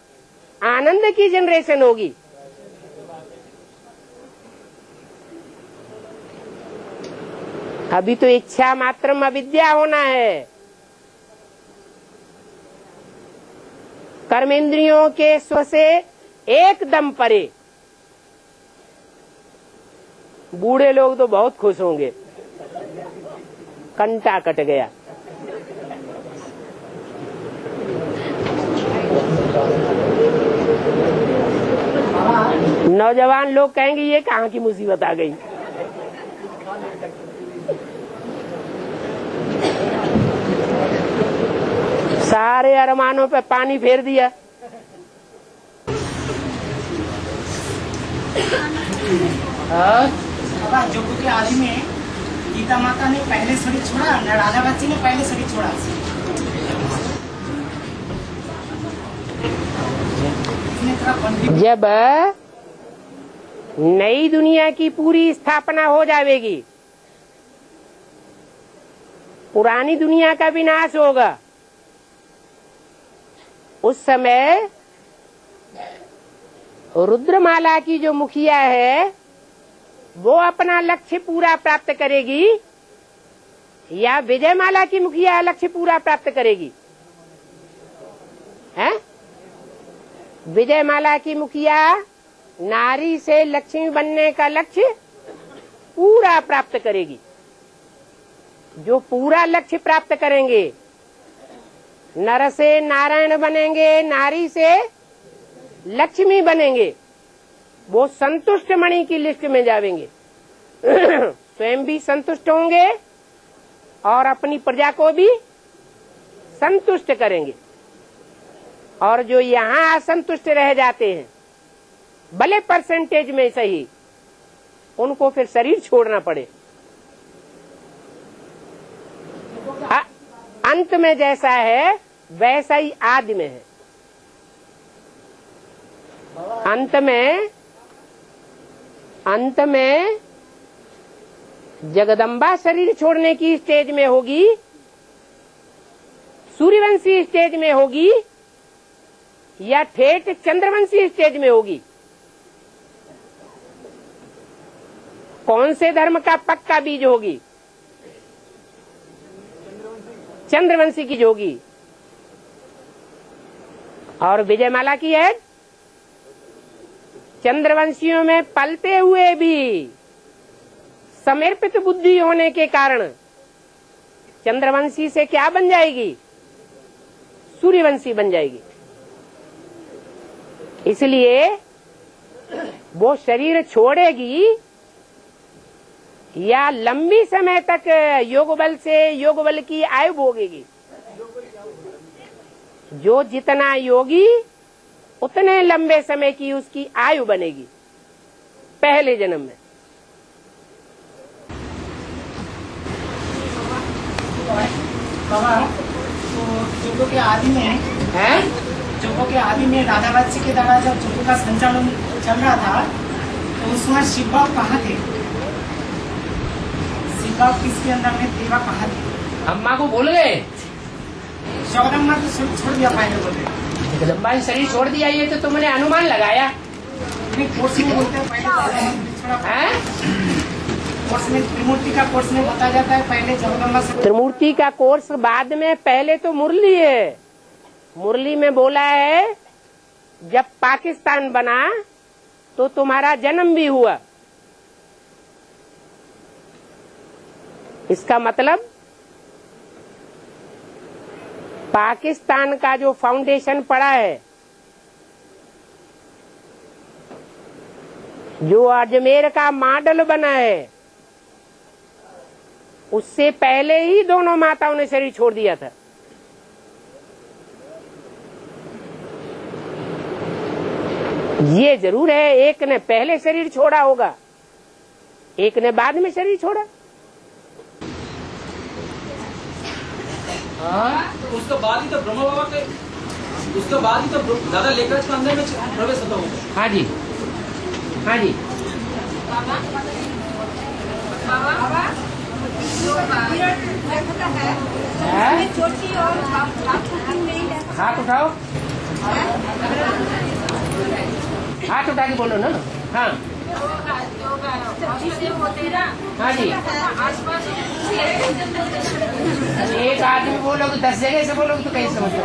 आनंद की जनरेशन होगी। अभी तो इच्छा मात्रम अविद्या होना है। कर्मेंद्रियों के स्व से एकदम परे। बूढ़े लोग तो बहुत खुश होंगे, कंटा कट गया। नौजवान लोग कहेंगे ये कहाँ की मुसीबत आ गई। सारे अरमानों पे पानी फेर दिया। बाबा जोगो के आदि में गीता माता ने पहले शरीर छोड़ा, न राधा बच्ची ने पहले शरीर छोड़ा। जब नई दुनिया की पूरी स्थापना हो जाएगी, पुरानी दुनिया का विनाश होगा, उस समय रुद्रमाला की जो मुखिया है वो अपना लक्ष्य पूरा प्राप्त करेगी या विजयमाला की मुखिया लक्ष्य पूरा प्राप्त करेगी? हैं? विजयमाला की मुखिया नारी से लक्ष्मी बनने का लक्ष्य पूरा प्राप्त करेगी। जो पूरा लक्ष्य प्राप्त करेंगे, नर से नारायण बनेंगे, नारी से लक्ष्मी बनेंगे, वो संतुष्ट मणि की लिस्ट में जावेंगे। स्वयं भी संतुष्ट होंगे और अपनी प्रजा को भी संतुष्ट करेंगे। और जो यहाँ असंतुष्ट रह जाते हैं, भले परसेंटेज में सही, उनको फिर शरीर छोड़ना पड़े। अंत में जैसा है वैसा ही आदि में है। अंत में जगदम्बा शरीर छोड़ने की स्टेज में होगी, सूर्यवंशी स्टेज में होगी या ठेठ चंद्रवंशी स्टेज में होगी? कौन से धर्म का पक्का बीज होगी? चंद्रवंशी की होगी। और विजयमाला की है चंद्रवंशियों में पलते हुए भी समर्पित बुद्धि होने के कारण चंद्रवंशी से क्या बन जाएगी? सूर्यवंशी बन जाएगी। इसलिए वो शरीर छोड़ेगी या लंबी समय तक योग बल की आयु भोगेगी। जो जितना योगी उतने लंबे समय की उसकी आयु बनेगी पहले जन्म में। बाबा तो जोगो के आदि में है, जोगो के आदि में राधा बच्ची के द्वारा जब जोगो का संचालन चल रहा था तो उस समय शिव बाबा कहाँ थे? शिव बाबा किसके अंदर में देवा कहाँ थे? अम्मा को भूल गए। जगदम्बा तो छोड़ दिया पहले बोले। जगदम्बा ने शरीर छोड़ दिया, ये तो तुमने अनुमान लगाया। कोर्स में बोलते हैं पहले कोर्स में त्रिमूर्ति का कोर्स में बताया जाता है पहले जगदम्बा से। त्रिमूर्ति का कोर्स बाद में, पहले तो मुरली है। मुरली में बोला है जब पाकिस्तान बना तो तुम्हारा जन्म भी हुआ। इसका मतलब पाकिस्तान का जो फाउंडेशन पड़ा है, जो अजमेर का मॉडल बना है, उससे पहले ही दोनों माताओं ने शरीर छोड़ दिया था। ये जरूर है, एक ने पहले शरीर छोड़ा होगा, एक ने बाद में शरीर छोड़ा। तो उसके बाद ही तो ब्रह्मा बाबा के, उसके बाद ही तो दादा लेखराज के अंदर में प्रवेश होता होगा। हाँ जी, हाँ जी। छोटी और हाथ उठाओ, हाथ उठा के बोलो ना। हाँ हाँ जी। एक आदमी बोलोगे 10 जगह से बोलोगे तो कैसे समझ लो।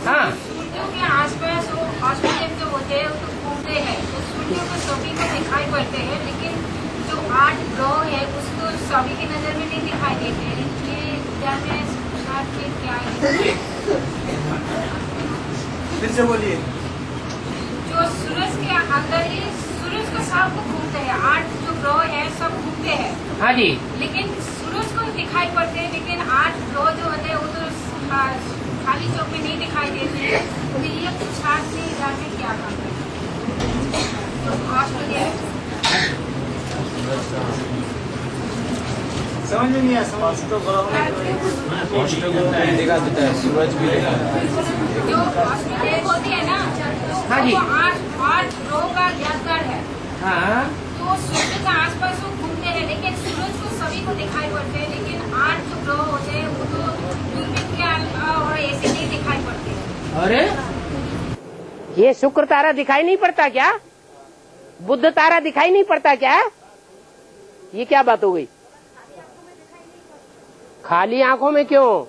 हाँ क्योंकि आसपास हॉस्पिटल जो होते हैं तो घूमते हैं तो सूर्य को सभी को दिखाई पड़ते हैं, लेकिन जो 8 ग्रह है उसको सभी की नजर में नहीं दिखाई देते हैं। इसलिए क्या मैं पूछा कि क्या है? फिर से बोलिए। जो सूरज के अंदर ही सूर्य हाँ जी। लेकिन सूरज को दिखाई पड़ते हैं, लेकिन 8 ग्रह जो होते हैं वो तो खाली चौक में नहीं दिखाई देते हैं। तो ये पूछताछ से इधर में क्या काम है? समझ में नहीं आया। समझ तो सूरज भी जो ऑस्ट्रेलिया होती है ना, हाँ जी। वो 8 ग्रह का यादगार है। हाँ, तो सूरज के आसपास वो घूमते हैं, लेकिन सूरज को सभी को दिखाई पड़ते हैं, लेकिन 8 जो ग्रह होते हैं वो तो दूरबीन के और ऐसे नहीं दिखाई पड़ते। अरे ये शुक्र तारा दिखाई नहीं पड़ता क्या? बुध तारा दिखाई नहीं पड़ता क्या? ये क्या बात हो गई? खाली आंखों में क्यों?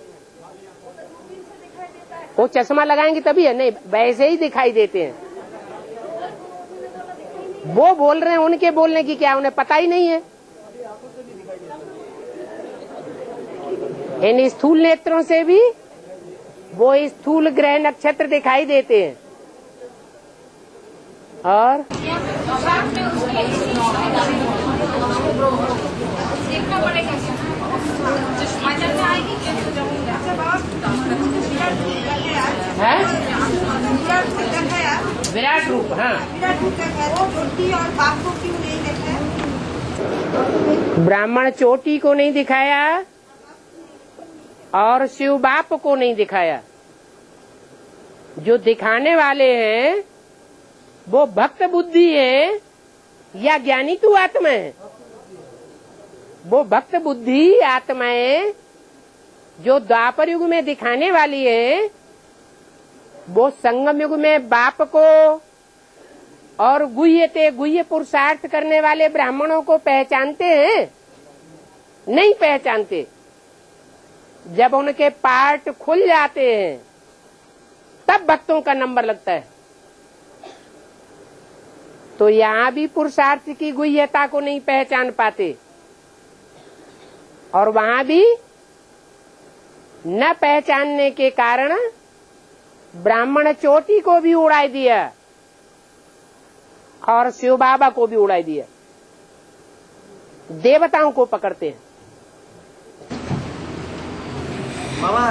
वो चश्मा लगाएंगे तभी है। नहीं, वैसे ही दिखाई देते हैं। वो बोल रहे हैं, उनके बोलने की क्या, उन्हें पता ही नहीं है। इन स्थूल नेत्रों से भी वो स्थूल ग्रह नक्षत्र दिखाई देते हैं। और देखना पड़ेगा है विराट रूप। हाँ, ब्राह्मण चोटी को नहीं दिखाया और शिव बाप को नहीं दिखाया। जो दिखाने वाले हैं वो भक्त बुद्धि है या ज्ञानी तू आत्मा है? वो भक्त बुद्धि आत्माएं जो द्वापर युग में दिखाने वाली है, वो संगम युग में बाप को और गुह्य पुरुषार्थ करने वाले ब्राह्मणों को पहचानते हैं? नहीं पहचानते। जब उनके पार्ट खुल जाते हैं तब भक्तों का नंबर लगता है। तो यहाँ भी पुरुषार्थ की गुह्यता को नहीं पहचान पाते और वहाँ भी न पहचानने के कारण ब्राह्मण चोटी को भी उड़ा दिया और शिव बाबा को भी उड़ा दिया। देवताओं को पकड़ते हैं। बाबा,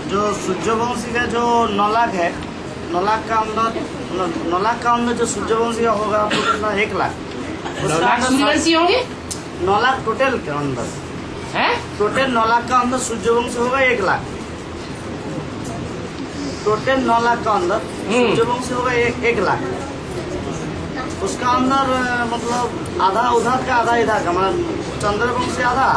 जो सूर्यवंशी का जो 9 लाख है, 9 लाख का अंदर जो सूर्यवंशी का होगा आपको कितना? 1 लाख। 9 लाख सूर्यवंशी होंगे? 9 लाख टोटल के अंदर है। टोटल 9 लाख का अंदर सूर्यवंशी होगा 1 लाख। टोटल 9 लाख का अंदर सूर्यवंशी होगा 1 लाख। उसका अंदर मतलब आधा उधर का आधा इधर का, मतलब चंद्रवंशी आधा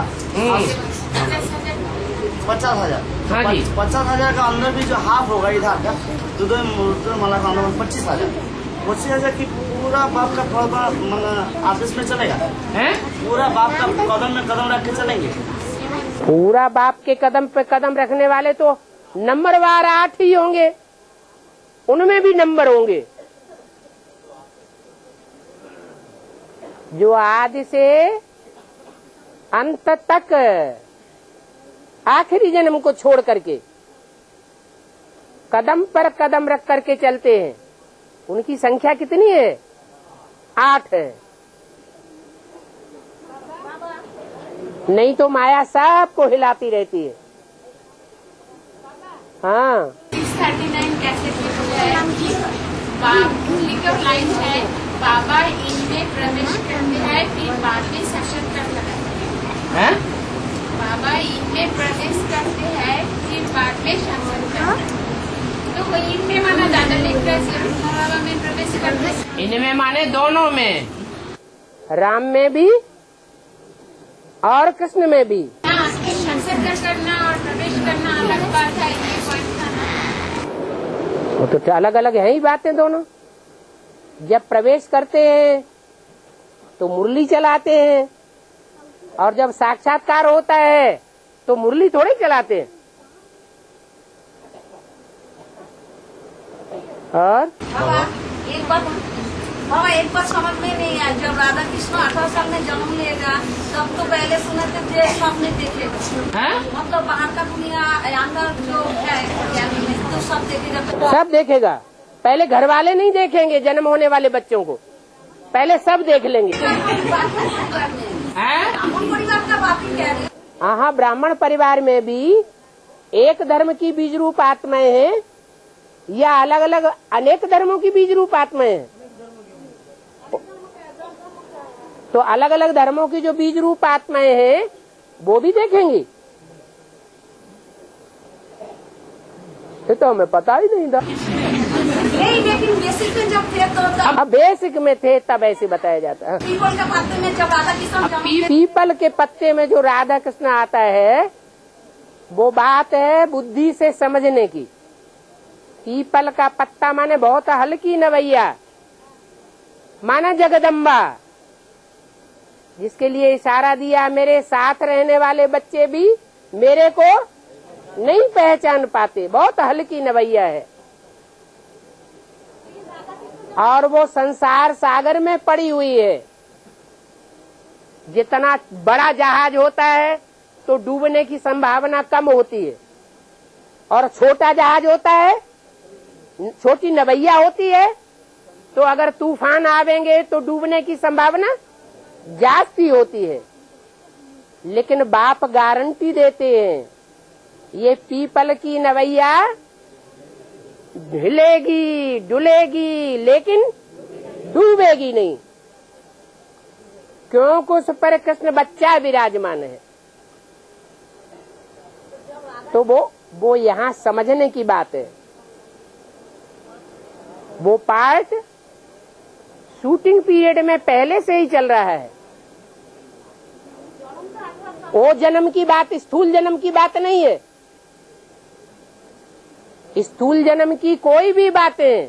50,000। हाँ जी। 50,000 का अंदर भी जो हाफ होगा इधर का, मला का अंदर 25,000। 25,000 की पूरा बाप का मतलब आदेश में चलेगा है? पूरा बाप का कदम में कदम रख के चलेंगे। पूरा बाप के कदम पे कदम रखने वाले तो नंबरवार 8 ही होंगे, उनमें भी नंबर होंगे। जो आदि से अंत तक आखिरी जन्म को छोड़ करके कदम पर कदम रख करके चलते हैं, उनकी संख्या कितनी है? 8 है। नहीं तो माया सबको हिलाती रहती है। हाँ, 39 कैसे लाइन है, बाबा इनमें प्रवेश करते हैं फिर बाद में साक्षात्कार लगाते हैं। बाबा इनमें प्रवेश करते हैं फिर बाद में साक्षात्कार। तो इनमें माना ज्यादा लिखता है, बाबा में प्रवेश करते हैं। इनमें माने दोनों में, राम में भी और कृष्ण में भी। साक्षात्कार करना और प्रवेश करना अलग बात है। वो तो अलग अलग है ही बातें दोनों। जब प्रवेश करते हैं तो मुरली चलाते हैं और जब साक्षात्कार होता है तो मुरली थोड़ी चलाते हैं। और एक बात समझ में नहीं आया, जब राधा कृष्ण 18 साल में जन्म लेगा तब तो पहले सुने थे जो सपने देखेगा, मतलब बाहर का दुनिया अंदर जो है तो सब देखेगा। सब देखेगा। पहले घर वाले नहीं देखेंगे जन्म होने वाले बच्चों को, पहले सब देख लेंगे। ब्राह्मण परिवार का बात ही कह रही हूँ। हाँ, ब्राह्मण परिवार में भी एक धर्म की बीज रूप आत्माएं हैं या अलग अलग अनेक धर्मों की बीज रूप आत्माएं हैं? तो अलग अलग धर्मों की जो बीज रूप आत्माएं हैं वो भी देखेंगी। ये तो हमें पता ही नहीं था। नहीं, लेकिन बेसिक में जब थे तो तब अब बेसिक में थे तब ऐसे बताया जाता है। पीपल के पत्ते में जब राधा कृष्ण जन्म पीपल के पत्ते में जो राधा कृष्ण आता है वो बात है बुद्धि से समझने की। पीपल का पत्ता माने बहुत हल्की नवैया, माना जगदम्बा, जिसके लिए इशारा दिया मेरे साथ रहने वाले बच्चे भी मेरे को नहीं पहचान पाते, बहुत हल्की नवैया है। और वो संसार सागर में पड़ी हुई है। जितना बड़ा जहाज होता है तो डूबने की संभावना कम होती है, और छोटा जहाज होता है, छोटी नवैया होती है, तो अगर तूफान आवेंगे तो डूबने की संभावना जास्ती होती है। लेकिन बाप गारंटी देते हैं ये पीपल की नवैया हिलेगी डुलेगी लेकिन डूबेगी नहीं, क्योंकि उस पर कृष्ण बच्चा विराजमान है। तो वो यहाँ समझने की बात है। वो पार्ट शूटिंग पीरियड में पहले से ही चल रहा है। वो जन्म की बात स्थूल जन्म की बात नहीं है। स्थूल जन्म की कोई भी बातें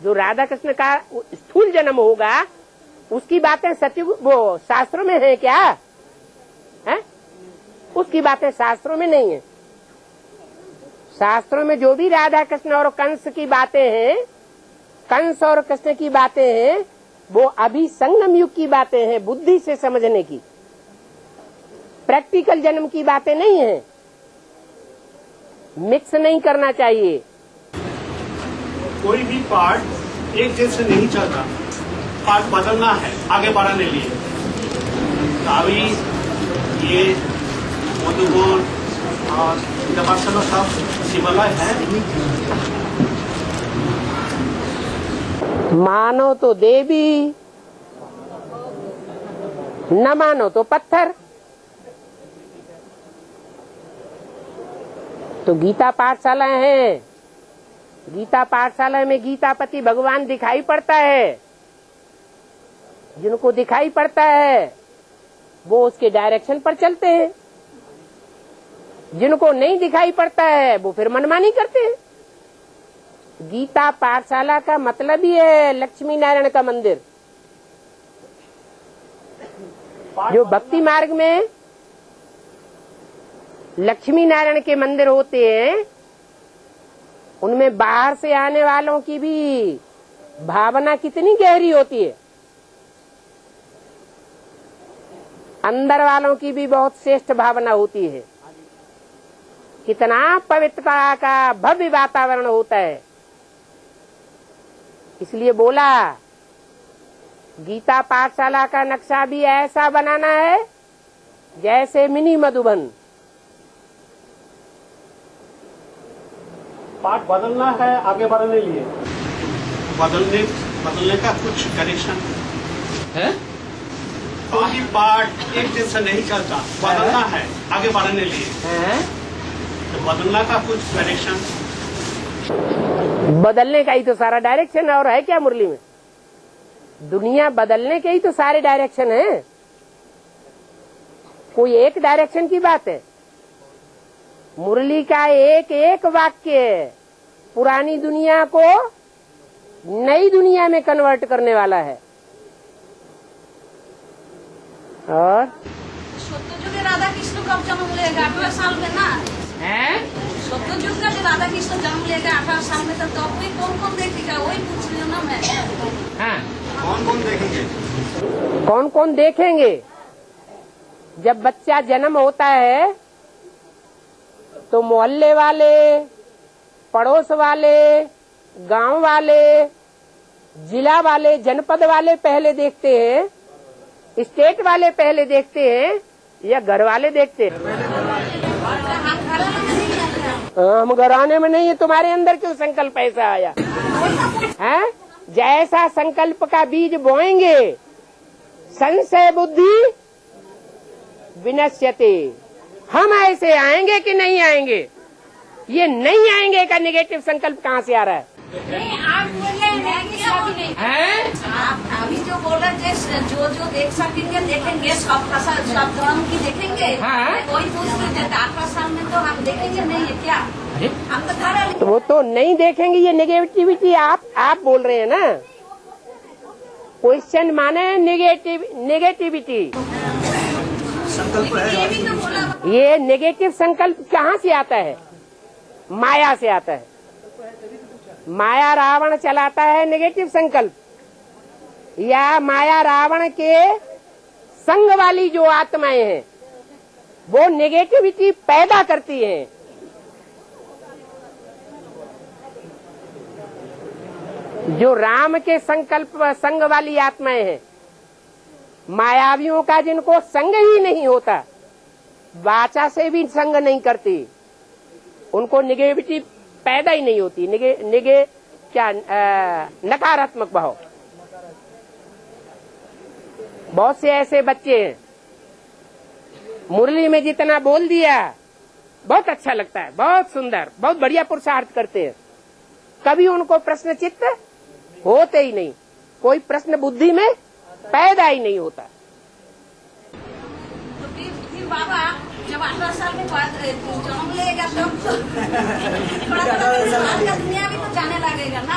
जो राधा कृष्ण का स्थूल जन्म होगा उसकी बातें सत्युग वो शास्त्रों में है क्या है? उसकी बातें शास्त्रों में नहीं है। शास्त्रों में जो भी राधा कृष्ण और कंस की बातें हैं, कंस और कृष्ण की बातें हैं, वो अभी संगम युग की बातें हैं, बुद्धि से समझने की, प्रैक्टिकल जन्म की बातें नहीं है। मिक्स नहीं करना चाहिए। कोई भी पार्ट एक जैसे नहीं चलता, पार्ट बदलना है आगे बढ़ाने लिए। अभी ये मधुबन और दबासना सब शिवालय है। मानो तो देवी, न मानो तो पत्थर। तो गीता पाठशाला है, गीता पाठशाला में गीतापति भगवान दिखाई पड़ता है। जिनको दिखाई पड़ता है वो उसके डायरेक्शन पर चलते हैं, जिनको नहीं दिखाई पड़ता है वो फिर मनमानी करते हैं। गीता पाठशाला का मतलब ही है लक्ष्मी नारायण का मंदिर। जो भक्ति मार्ग में लक्ष्मी नारायण के मंदिर होते हैं उनमें बाहर से आने वालों की भी भावना कितनी गहरी होती है, अंदर वालों की भी बहुत श्रेष्ठ भावना होती है। कितना पवित्रता का भव्य वातावरण होता है। इसलिए बोला गीता पाठशाला का नक्शा भी ऐसा बनाना है जैसे मिनी मधुबन। पार्ट बदलना है आगे बढ़ने लिए, बदलने का कुछ कनेक्शन है। कोई भी पार्ट एक जैसा नहीं चलता, बदलना है आगे बढ़ने लिए है? तो बदलना का कुछ डायरेक्शन। बदलने का ही तो सारा डायरेक्शन और है क्या मुरली में? दुनिया बदलने के ही तो सारे डायरेक्शन है। कोई एक डायरेक्शन की बात है? मुरली का एक एक वाक्य पुरानी दुनिया को नई दुनिया में कन्वर्ट करने वाला है। और सत्ययुग राधा कृष्ण कब जन्म लेगा? 18 साल में ना है? सत्ययुग का जो राधा कृष्ण जन्म लेगा 18 साल में, तो वही कौन कौन देखेगा? वही पूछ रही हूँ ना मैं। हाँ, कौन कौन देखेंगे? कौन कौन देखेंगे? जब बच्चा जन्म होता है तो मोहल्ले वाले, पड़ोस वाले, गांव वाले, जिला वाले, जनपद वाले पहले देखते हैं स्टेट वाले पहले देखते हैं या घर वाले देखते हैं? हम घराने में नहीं है, तुम्हारे अंदर क्यों संकल्प ऐसा आया है? जैसा संकल्प का बीज बोएंगे संशय बुद्धि विनश्यते। हम ऐसे आएंगे कि नहीं आएंगे? ये नहीं आएंगे का नेगेटिव संकल्प कहाँ से आ रहा है? आप बोल रहे हैं आप अभी जो बोल रहे जो देख सकेंगे देखेंगे, सब फसल सब धर्म की देखेंगे। कोई पूछ नहीं देता 18 साल में तो हम देखेंगे नहीं है क्या? हम तो घर तो वो तो नहीं देखेंगे। ये नेगेटिविटी आप बोल रहे हैं ना। क्वेश्चन माने नेगेटिविटी। ये नेगेटिव संकल्प कहाँ से आता है? माया से आता है। माया रावण चलाता है नेगेटिव संकल्प, या माया रावण के संग वाली जो आत्माएं हैं वो नेगेटिविटी पैदा करती हैं। जो राम के संग वाली आत्माएं हैं, मायावियों का जिनको संग ही नहीं होता, वाचा से भी संग नहीं करती, उनको नेगेटिविटी पैदा ही नहीं होती। नकारात्मक भाव। बहुत से ऐसे बच्चे हैं, मुरली में जितना बोल दिया बहुत अच्छा लगता है, बहुत सुंदर, बहुत बढ़िया पुरुषार्थ करते हैं, कभी उनको प्रश्न चित्त होते ही नहीं, कोई प्रश्न बुद्धि में पैदा ही नहीं होता। तो फिर बाबा जब 18 साल में जन्म लेगा तब तो बाहर का दुनिया भी तो जाने लगेगा ना।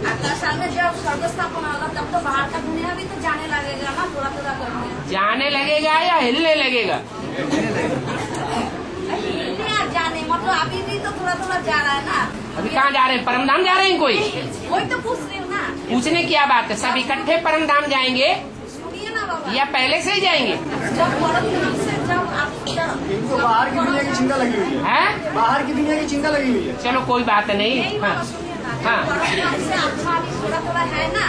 18 साल में जब स्वर्ग स्थापना होगा तब तो बाहर का दुनिया भी तो जाने लगेगा ना, थोड़ा थोड़ा करके। जाने लगेगा या हिलने लगेगा? जाने मतलब अभी भी तो थोड़ा थोड़ा जा रहा है ना। अभी कहाँ जा रहे हैं? परमधाम जा रहे हैं? कोई वही तो पूछ रही हूँ ना। पूछने क्या बात है? सब इकट्ठे परमधाम जाएंगे सुनिए ना बाबा, या पहले से ही जाएंगे? जब इनको बाहर की दुनिया की चिंता लगी हुई है। बाहर की दुनिया की चिंता लगी हुई है। चलो कोई बात नहीं। हाँ थोड़ा थोड़ा है ना।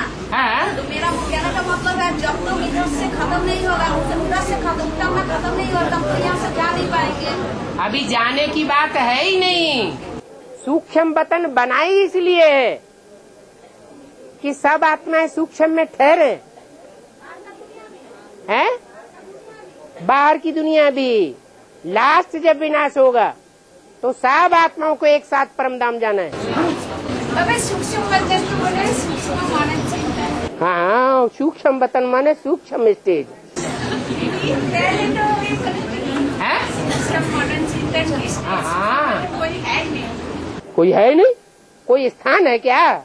तो मेरा कहने का मतलब है जब तक इधर से खत्म नहीं होगा उधर से खत्म नहीं होगा तब तो यहाँ से जा नहीं पाएंगे। अभी जाने की बात है ही नहीं। सूक्ष्म वतन बनाई इसलिए है कि सब आत्माएं सूक्ष्म में ठहरे हैं। बाहर की दुनिया भी लास्ट जब विनाश होगा तो सब आत्माओं को एक साथ परमधाम जाना है। हाँ, सूक्ष्म वतन माने सूक्ष्म स्टेज। कोई है नहीं, कोई स्थान है क्या?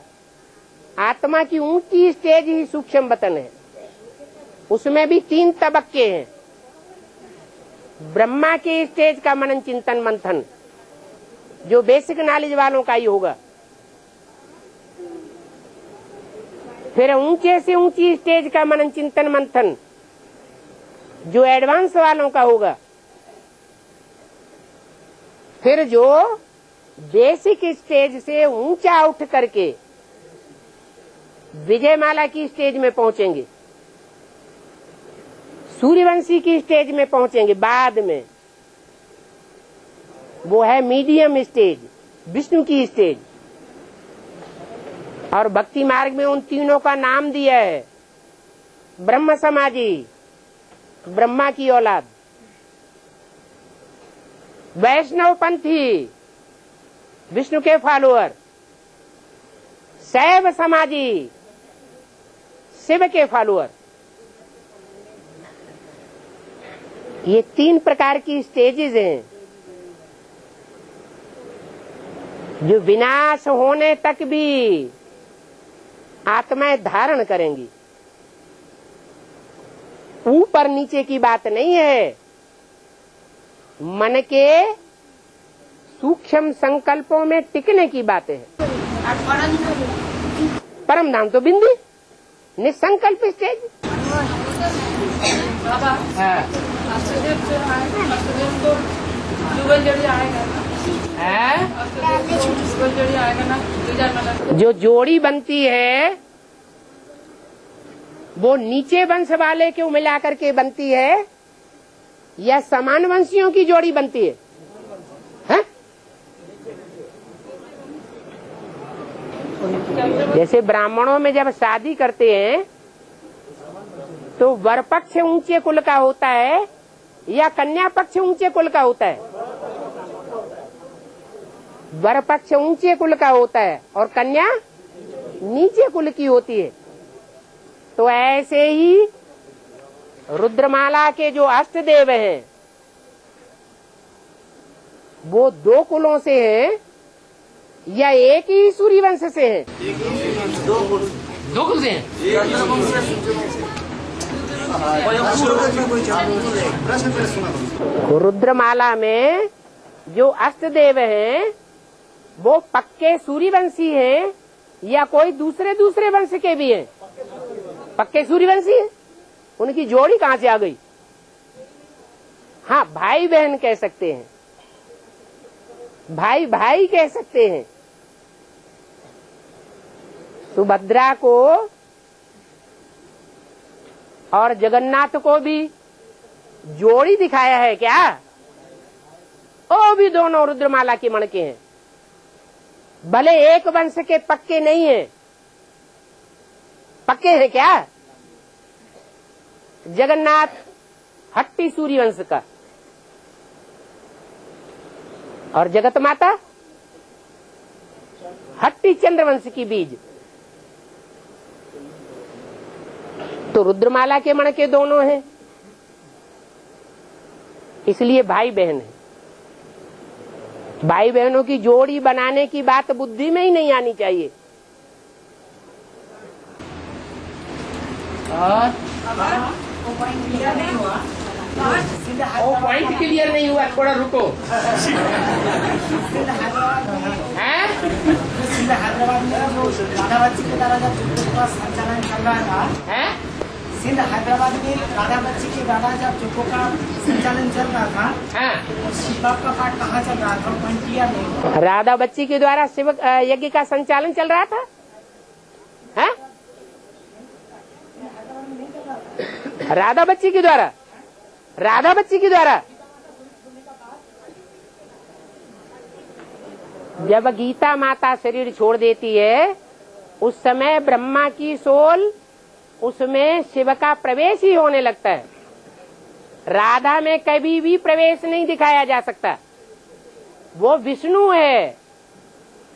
आत्मा की ऊंची स्टेज ही सूक्ष्म वतन है। उसमें भी 3 तबक्के हैं। ब्रह्मा के स्टेज का मनन चिंतन मंथन जो बेसिक नॉलेज वालों का ही होगा। फिर ऊंचे से ऊंची स्टेज का मनन चिंतन मंथन जो एडवांस वालों का होगा। फिर जो बेसिक स्टेज से ऊंचा उठ करके विजयमाला की स्टेज में पहुंचेंगे, सूर्यवंशी की स्टेज में पहुंचेंगे बाद में, वो है मीडियम स्टेज, विष्णु की स्टेज। और भक्ति मार्ग में उन तीनों का नाम दिया है। ब्रह्म समाजी, ब्रह्मा की औलाद, वैष्णव पंथी, विष्णु के फॉलोअर, शैव समाजी, शिव के फॉलोअर। ये 3 प्रकार की स्टेजेस हैं जो विनाश होने तक भी आत्माएं धारण करेंगी। ऊपर नीचे की बात नहीं है, मन के सूक्ष्म संकल्पों में टिकने की बात है। परम धाम तो बिंदी निसंकल्प स्टेज। जो जोड़ी बनती है वो नीचे वंश वाले को मिला करके बनती है या समान वंशियों की जोड़ी बनती है? हैं? जैसे ब्राह्मणों में जब शादी करते हैं तो वर पक्ष ऊंचे कुल का होता है या कन्या पक्ष ऊंचे कुल का होता है? वर पक्ष ऊंचे कुल का होता है और कन्या नीचे कुल की होती है। तो ऐसे ही रुद्रमाला के जो अष्टदेव हैं वो दो कुलों से हैं या एक ही सूर्यवंश से हैं? दो कुल से हैं। रुद्रमाला में जो अष्टदेव हैं वो पक्के सूर्यवंशी हैं या कोई दूसरे वंश के भी हैं? पक्के सूर्यवंशी हैं। उनकी जोड़ी कहाँ से आ गई? हाँ, भाई बहन कह सकते हैं, भाई भाई कह सकते हैं। सुभद्रा को और जगन्नाथ को भी जोड़ी दिखाया है क्या? वो भी दोनों रुद्रमाला के मणके हैं, भले एक वंश के पक्के नहीं हैं। पक्के हैं क्या? जगन्नाथ हट्टी सूर्यवंश का और जगत माता हट्टी चंद्रवंश की बीज। तो रुद्रमाला के मणके दोनों हैं, इसलिए भाई बहन है। भाई बहनों की जोड़ी बनाने की बात बुद्धि में ही नहीं आनी चाहिए। और वो पॉइंट क्लियर नहीं हुआ, थोड़ा रुको। हैदराबाद में जो राधा बच्ची के द्वारा जब युद्धों का संचालन चल रहा था, सिंध हैदराबाद में राधा बच्ची के द्वारा जब युद्धों का संचालन चल रहा था, तो शिव का पाठ कहाँ चल रहा था? पॉइंट क्लियर नहीं हुआ। राधा बच्ची के द्वारा शिव यज्ञ का संचालन चल रहा था। राधा बच्ची के द्वारा, राधा बच्ची के द्वारा जब गीता माता शरीर छोड़ देती है उस समय ब्रह्मा की सोल उसमें शिव का प्रवेश ही होने लगता है। राधा में कभी भी प्रवेश नहीं दिखाया जा सकता। वो विष्णु है।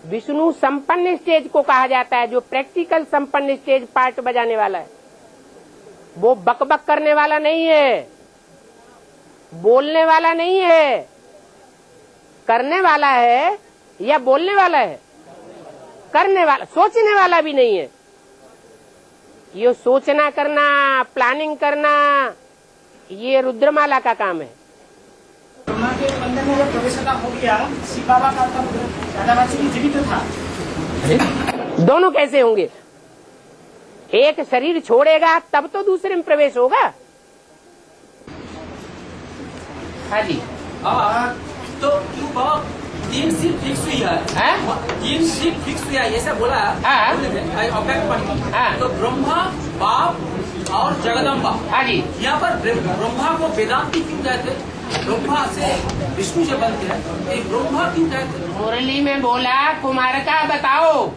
विष्णु संपन्न स्टेज को कहा जाता है, जो प्रैक्टिकल संपन्न स्टेज पार्ट बजाने वाला है। वो बकबक करने वाला नहीं है, बोलने वाला नहीं है, करने वाला है या बोलने वाला है? करने वाला, सोचने वाला भी नहीं है। ये सोचना करना, प्लानिंग करना, ये रुद्रमाला का काम है। ब्रह्मा के मंदिर में जब प्रवेश हो गया, शिव बाबा का तब राधा बच्ची की जीवित था। दोनों कैसे होंगे? एक शरीर छोड़ेगा तब तो दूसरे में प्रवेश होगा। हाँ जी। तो क्यों बाबा तीन सीट फिक्स हुई है? तीन सीट फिक्स हुई है ऐसा बोला है। तो ब्रह्मा, बाप और जगदम्बा। हाँ जी। यहाँ पर ब्रह्मा को वेदांती क्यों कहते? ब्रह्मा से विष्णु से बनते हैं, ब्रह्मा क्यों कहते? मुरली में बोला कुमार का बताओ,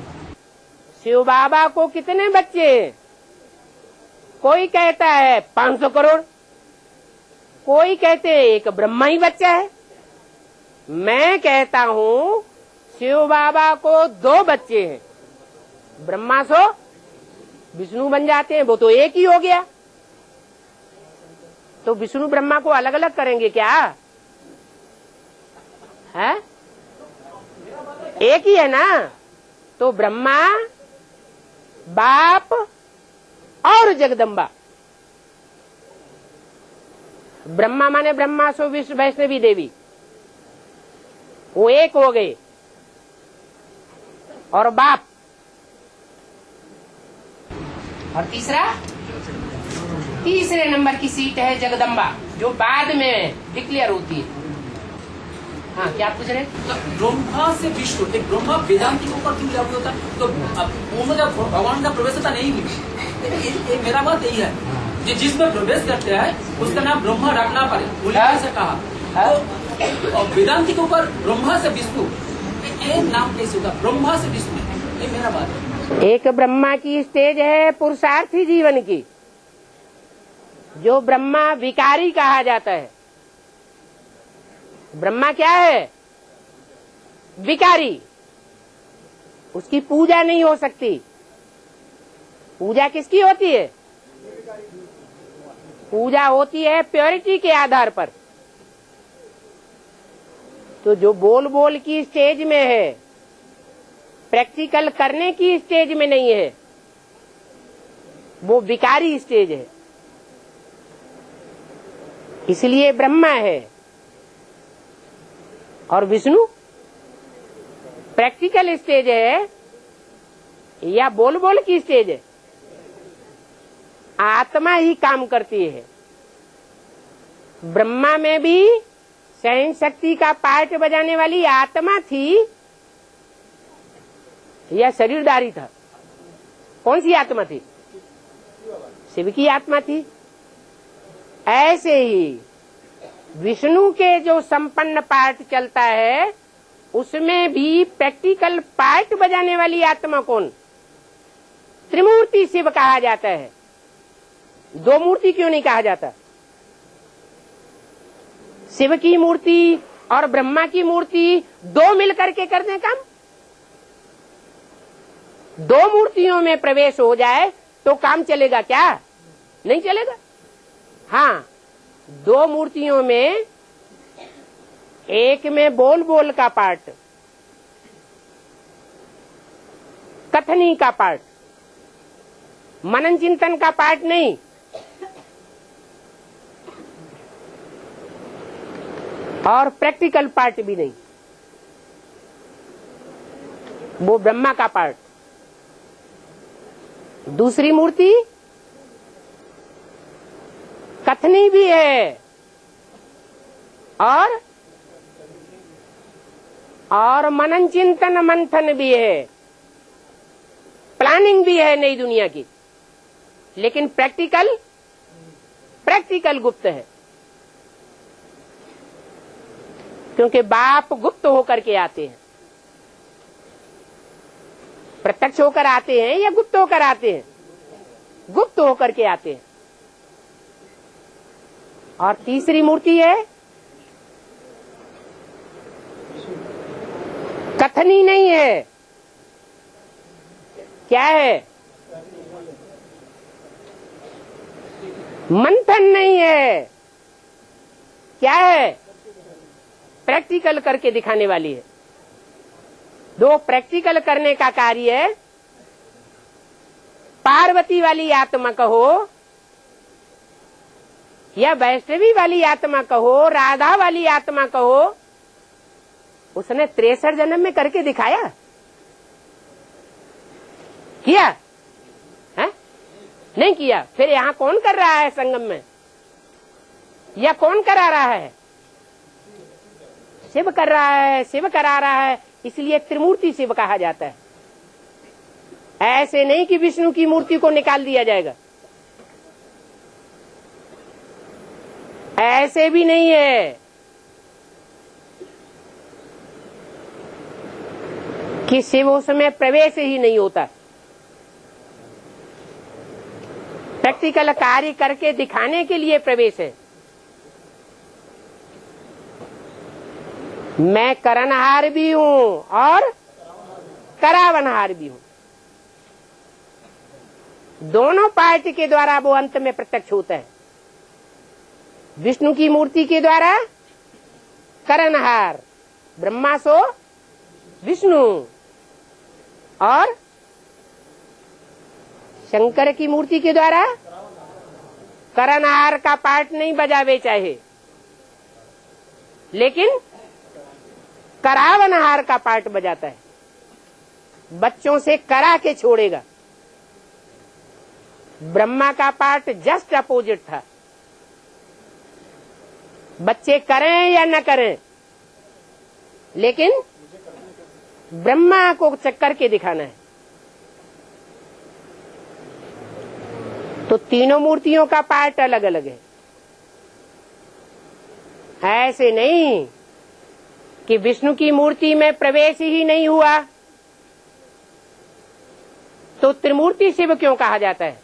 शिव बाबा को कितने बच्चे? कोई कहता है 500 करोड़, कोई कहते हैं एक ब्रह्मा ही बच्चा है। मैं कहता हूँ शिव बाबा को 2 बच्चे हैं, ब्रह्मा सो विष्णु बन जाते हैं, वो तो एक ही हो गया। तो विष्णु ब्रह्मा को अलग अलग करेंगे क्या? है एक ही है ना। तो ब्रह्मा, बाप और जगदम्बा। ब्रह्मा माने ब्रह्मा सो विष्णु वैष्णवी देवी, वो एक हो गए। और बाप, और तीसरे नंबर की सीट है जगदम्बा, जो बाद में डिक्लेयर होती है। हाँ, क्या पूछ रहे? तो ब्रह्मा से विष्णु, एक ब्रह्मा वेदांति के ऊपर क्यों लागू होता है? तो उनमें जब भगवान का प्रवेश होता नहीं हुई, ये मेरा बात यही है कि जिसमें प्रवेश करते हैं उसका नाम ब्रह्मा रखना पड़े। मुझे से कहा तो वेदांति के ऊपर ब्रह्मा से विष्णु ये नाम कैसे होगा? ब्रह्मा से विष्णु, ये मेरा बात है। एक ब्रह्मा की स्टेज है पुरुषार्थी जीवन की, जो ब्रह्मा विकारी कहा जाता है। ब्रह्मा क्या है? विकारी। उसकी पूजा नहीं हो सकती। पूजा किसकी होती है? पूजा होती है प्योरिटी के आधार पर। तो जो बोल बोल की स्टेज में है, प्रैक्टिकल करने की स्टेज में नहीं है, वो विकारी स्टेज है। इसलिए ब्रह्मा है। और विष्णु प्रैक्टिकल स्टेज है या बोल बोल की स्टेज है? आत्मा ही काम करती है। ब्रह्मा में भी सहन शक्ति का पार्ट बजाने वाली आत्मा थी या शरीरधारी था? कौन सी आत्मा थी? शिव की आत्मा थी। ऐसे ही विष्णु के जो संपन्न पार्ट चलता है उसमें भी प्रैक्टिकल पार्ट बजाने वाली आत्मा कौन? त्रिमूर्ति शिव कहा जाता है। दो मूर्ति क्यों नहीं कहा जाता? शिव की मूर्ति और ब्रह्मा की मूर्ति दो मिलकर के कर दें काम। दो मूर्तियों में प्रवेश हो जाए तो काम चलेगा क्या? नहीं चलेगा। हाँ, दो मूर्तियों में, एक में बोल बोल का पार्ट, कथनी का पार्ट, मनन चिंतन का पार्ट नहीं, और प्रैक्टिकल पार्ट भी नहीं, वो ब्रह्मा का पार्ट। दूसरी मूर्ति कथनी भी है और मनन चिंतन मंथन भी है, प्लानिंग भी है नई दुनिया की, लेकिन प्रैक्टिकल गुप्त है। क्योंकि बाप गुप्त होकर के आते हैं। प्रत्यक्ष होकर आते हैं या गुप्त होकर आते हैं? गुप्त होकर के आते हैं। और तीसरी मूर्ति है कथनी नहीं है। क्या है? मंथन नहीं है। क्या है? प्रैक्टिकल करके दिखाने वाली है। दो प्रैक्टिकल करने का कार्य है। पार्वती वाली आत्मा कहो या वैष्णवी वाली आत्मा कहो, राधा वाली आत्मा कहो, उसने 63 जन्म में करके दिखाया। किया है? नहीं किया। फिर यहाँ कौन कर रहा है संगम में? या कौन करा रहा है? शिव कर रहा है, शिव करा रहा है। इसलिए त्रिमूर्ति शिव कहा जाता है। ऐसे नहीं कि विष्णु की मूर्ति को निकाल दिया जाएगा, ऐसे भी नहीं है कि शिव उसमें प्रवेश ही नहीं होता। प्रैक्टिकल कार्य करके दिखाने के लिए प्रवेश है। मैं करनहार भी हूं और करावनहार भी हूं। दोनों पार्ट के द्वारा वो अंत में प्रत्यक्ष होता है। विष्णु की मूर्ति के द्वारा करनहार, ब्रह्मा सो विष्णु, और शंकर की मूर्ति के द्वारा करनहार का पार्ट नहीं बजावे चाहे, लेकिन करावनहार का पार्ट बजाता है। बच्चों से करा के छोड़ेगा। ब्रह्मा का पार्ट जस्ट अपोजिट था। बच्चे करें या न करें, लेकिन ब्रह्मा को चक्कर के दिखाना है। तो तीनों मूर्तियों का पार्ट अलग अलग है। ऐसे नहीं कि विष्णु की मूर्ति में प्रवेश ही नहीं हुआ तो त्रिमूर्ति शिव क्यों कहा जाता है?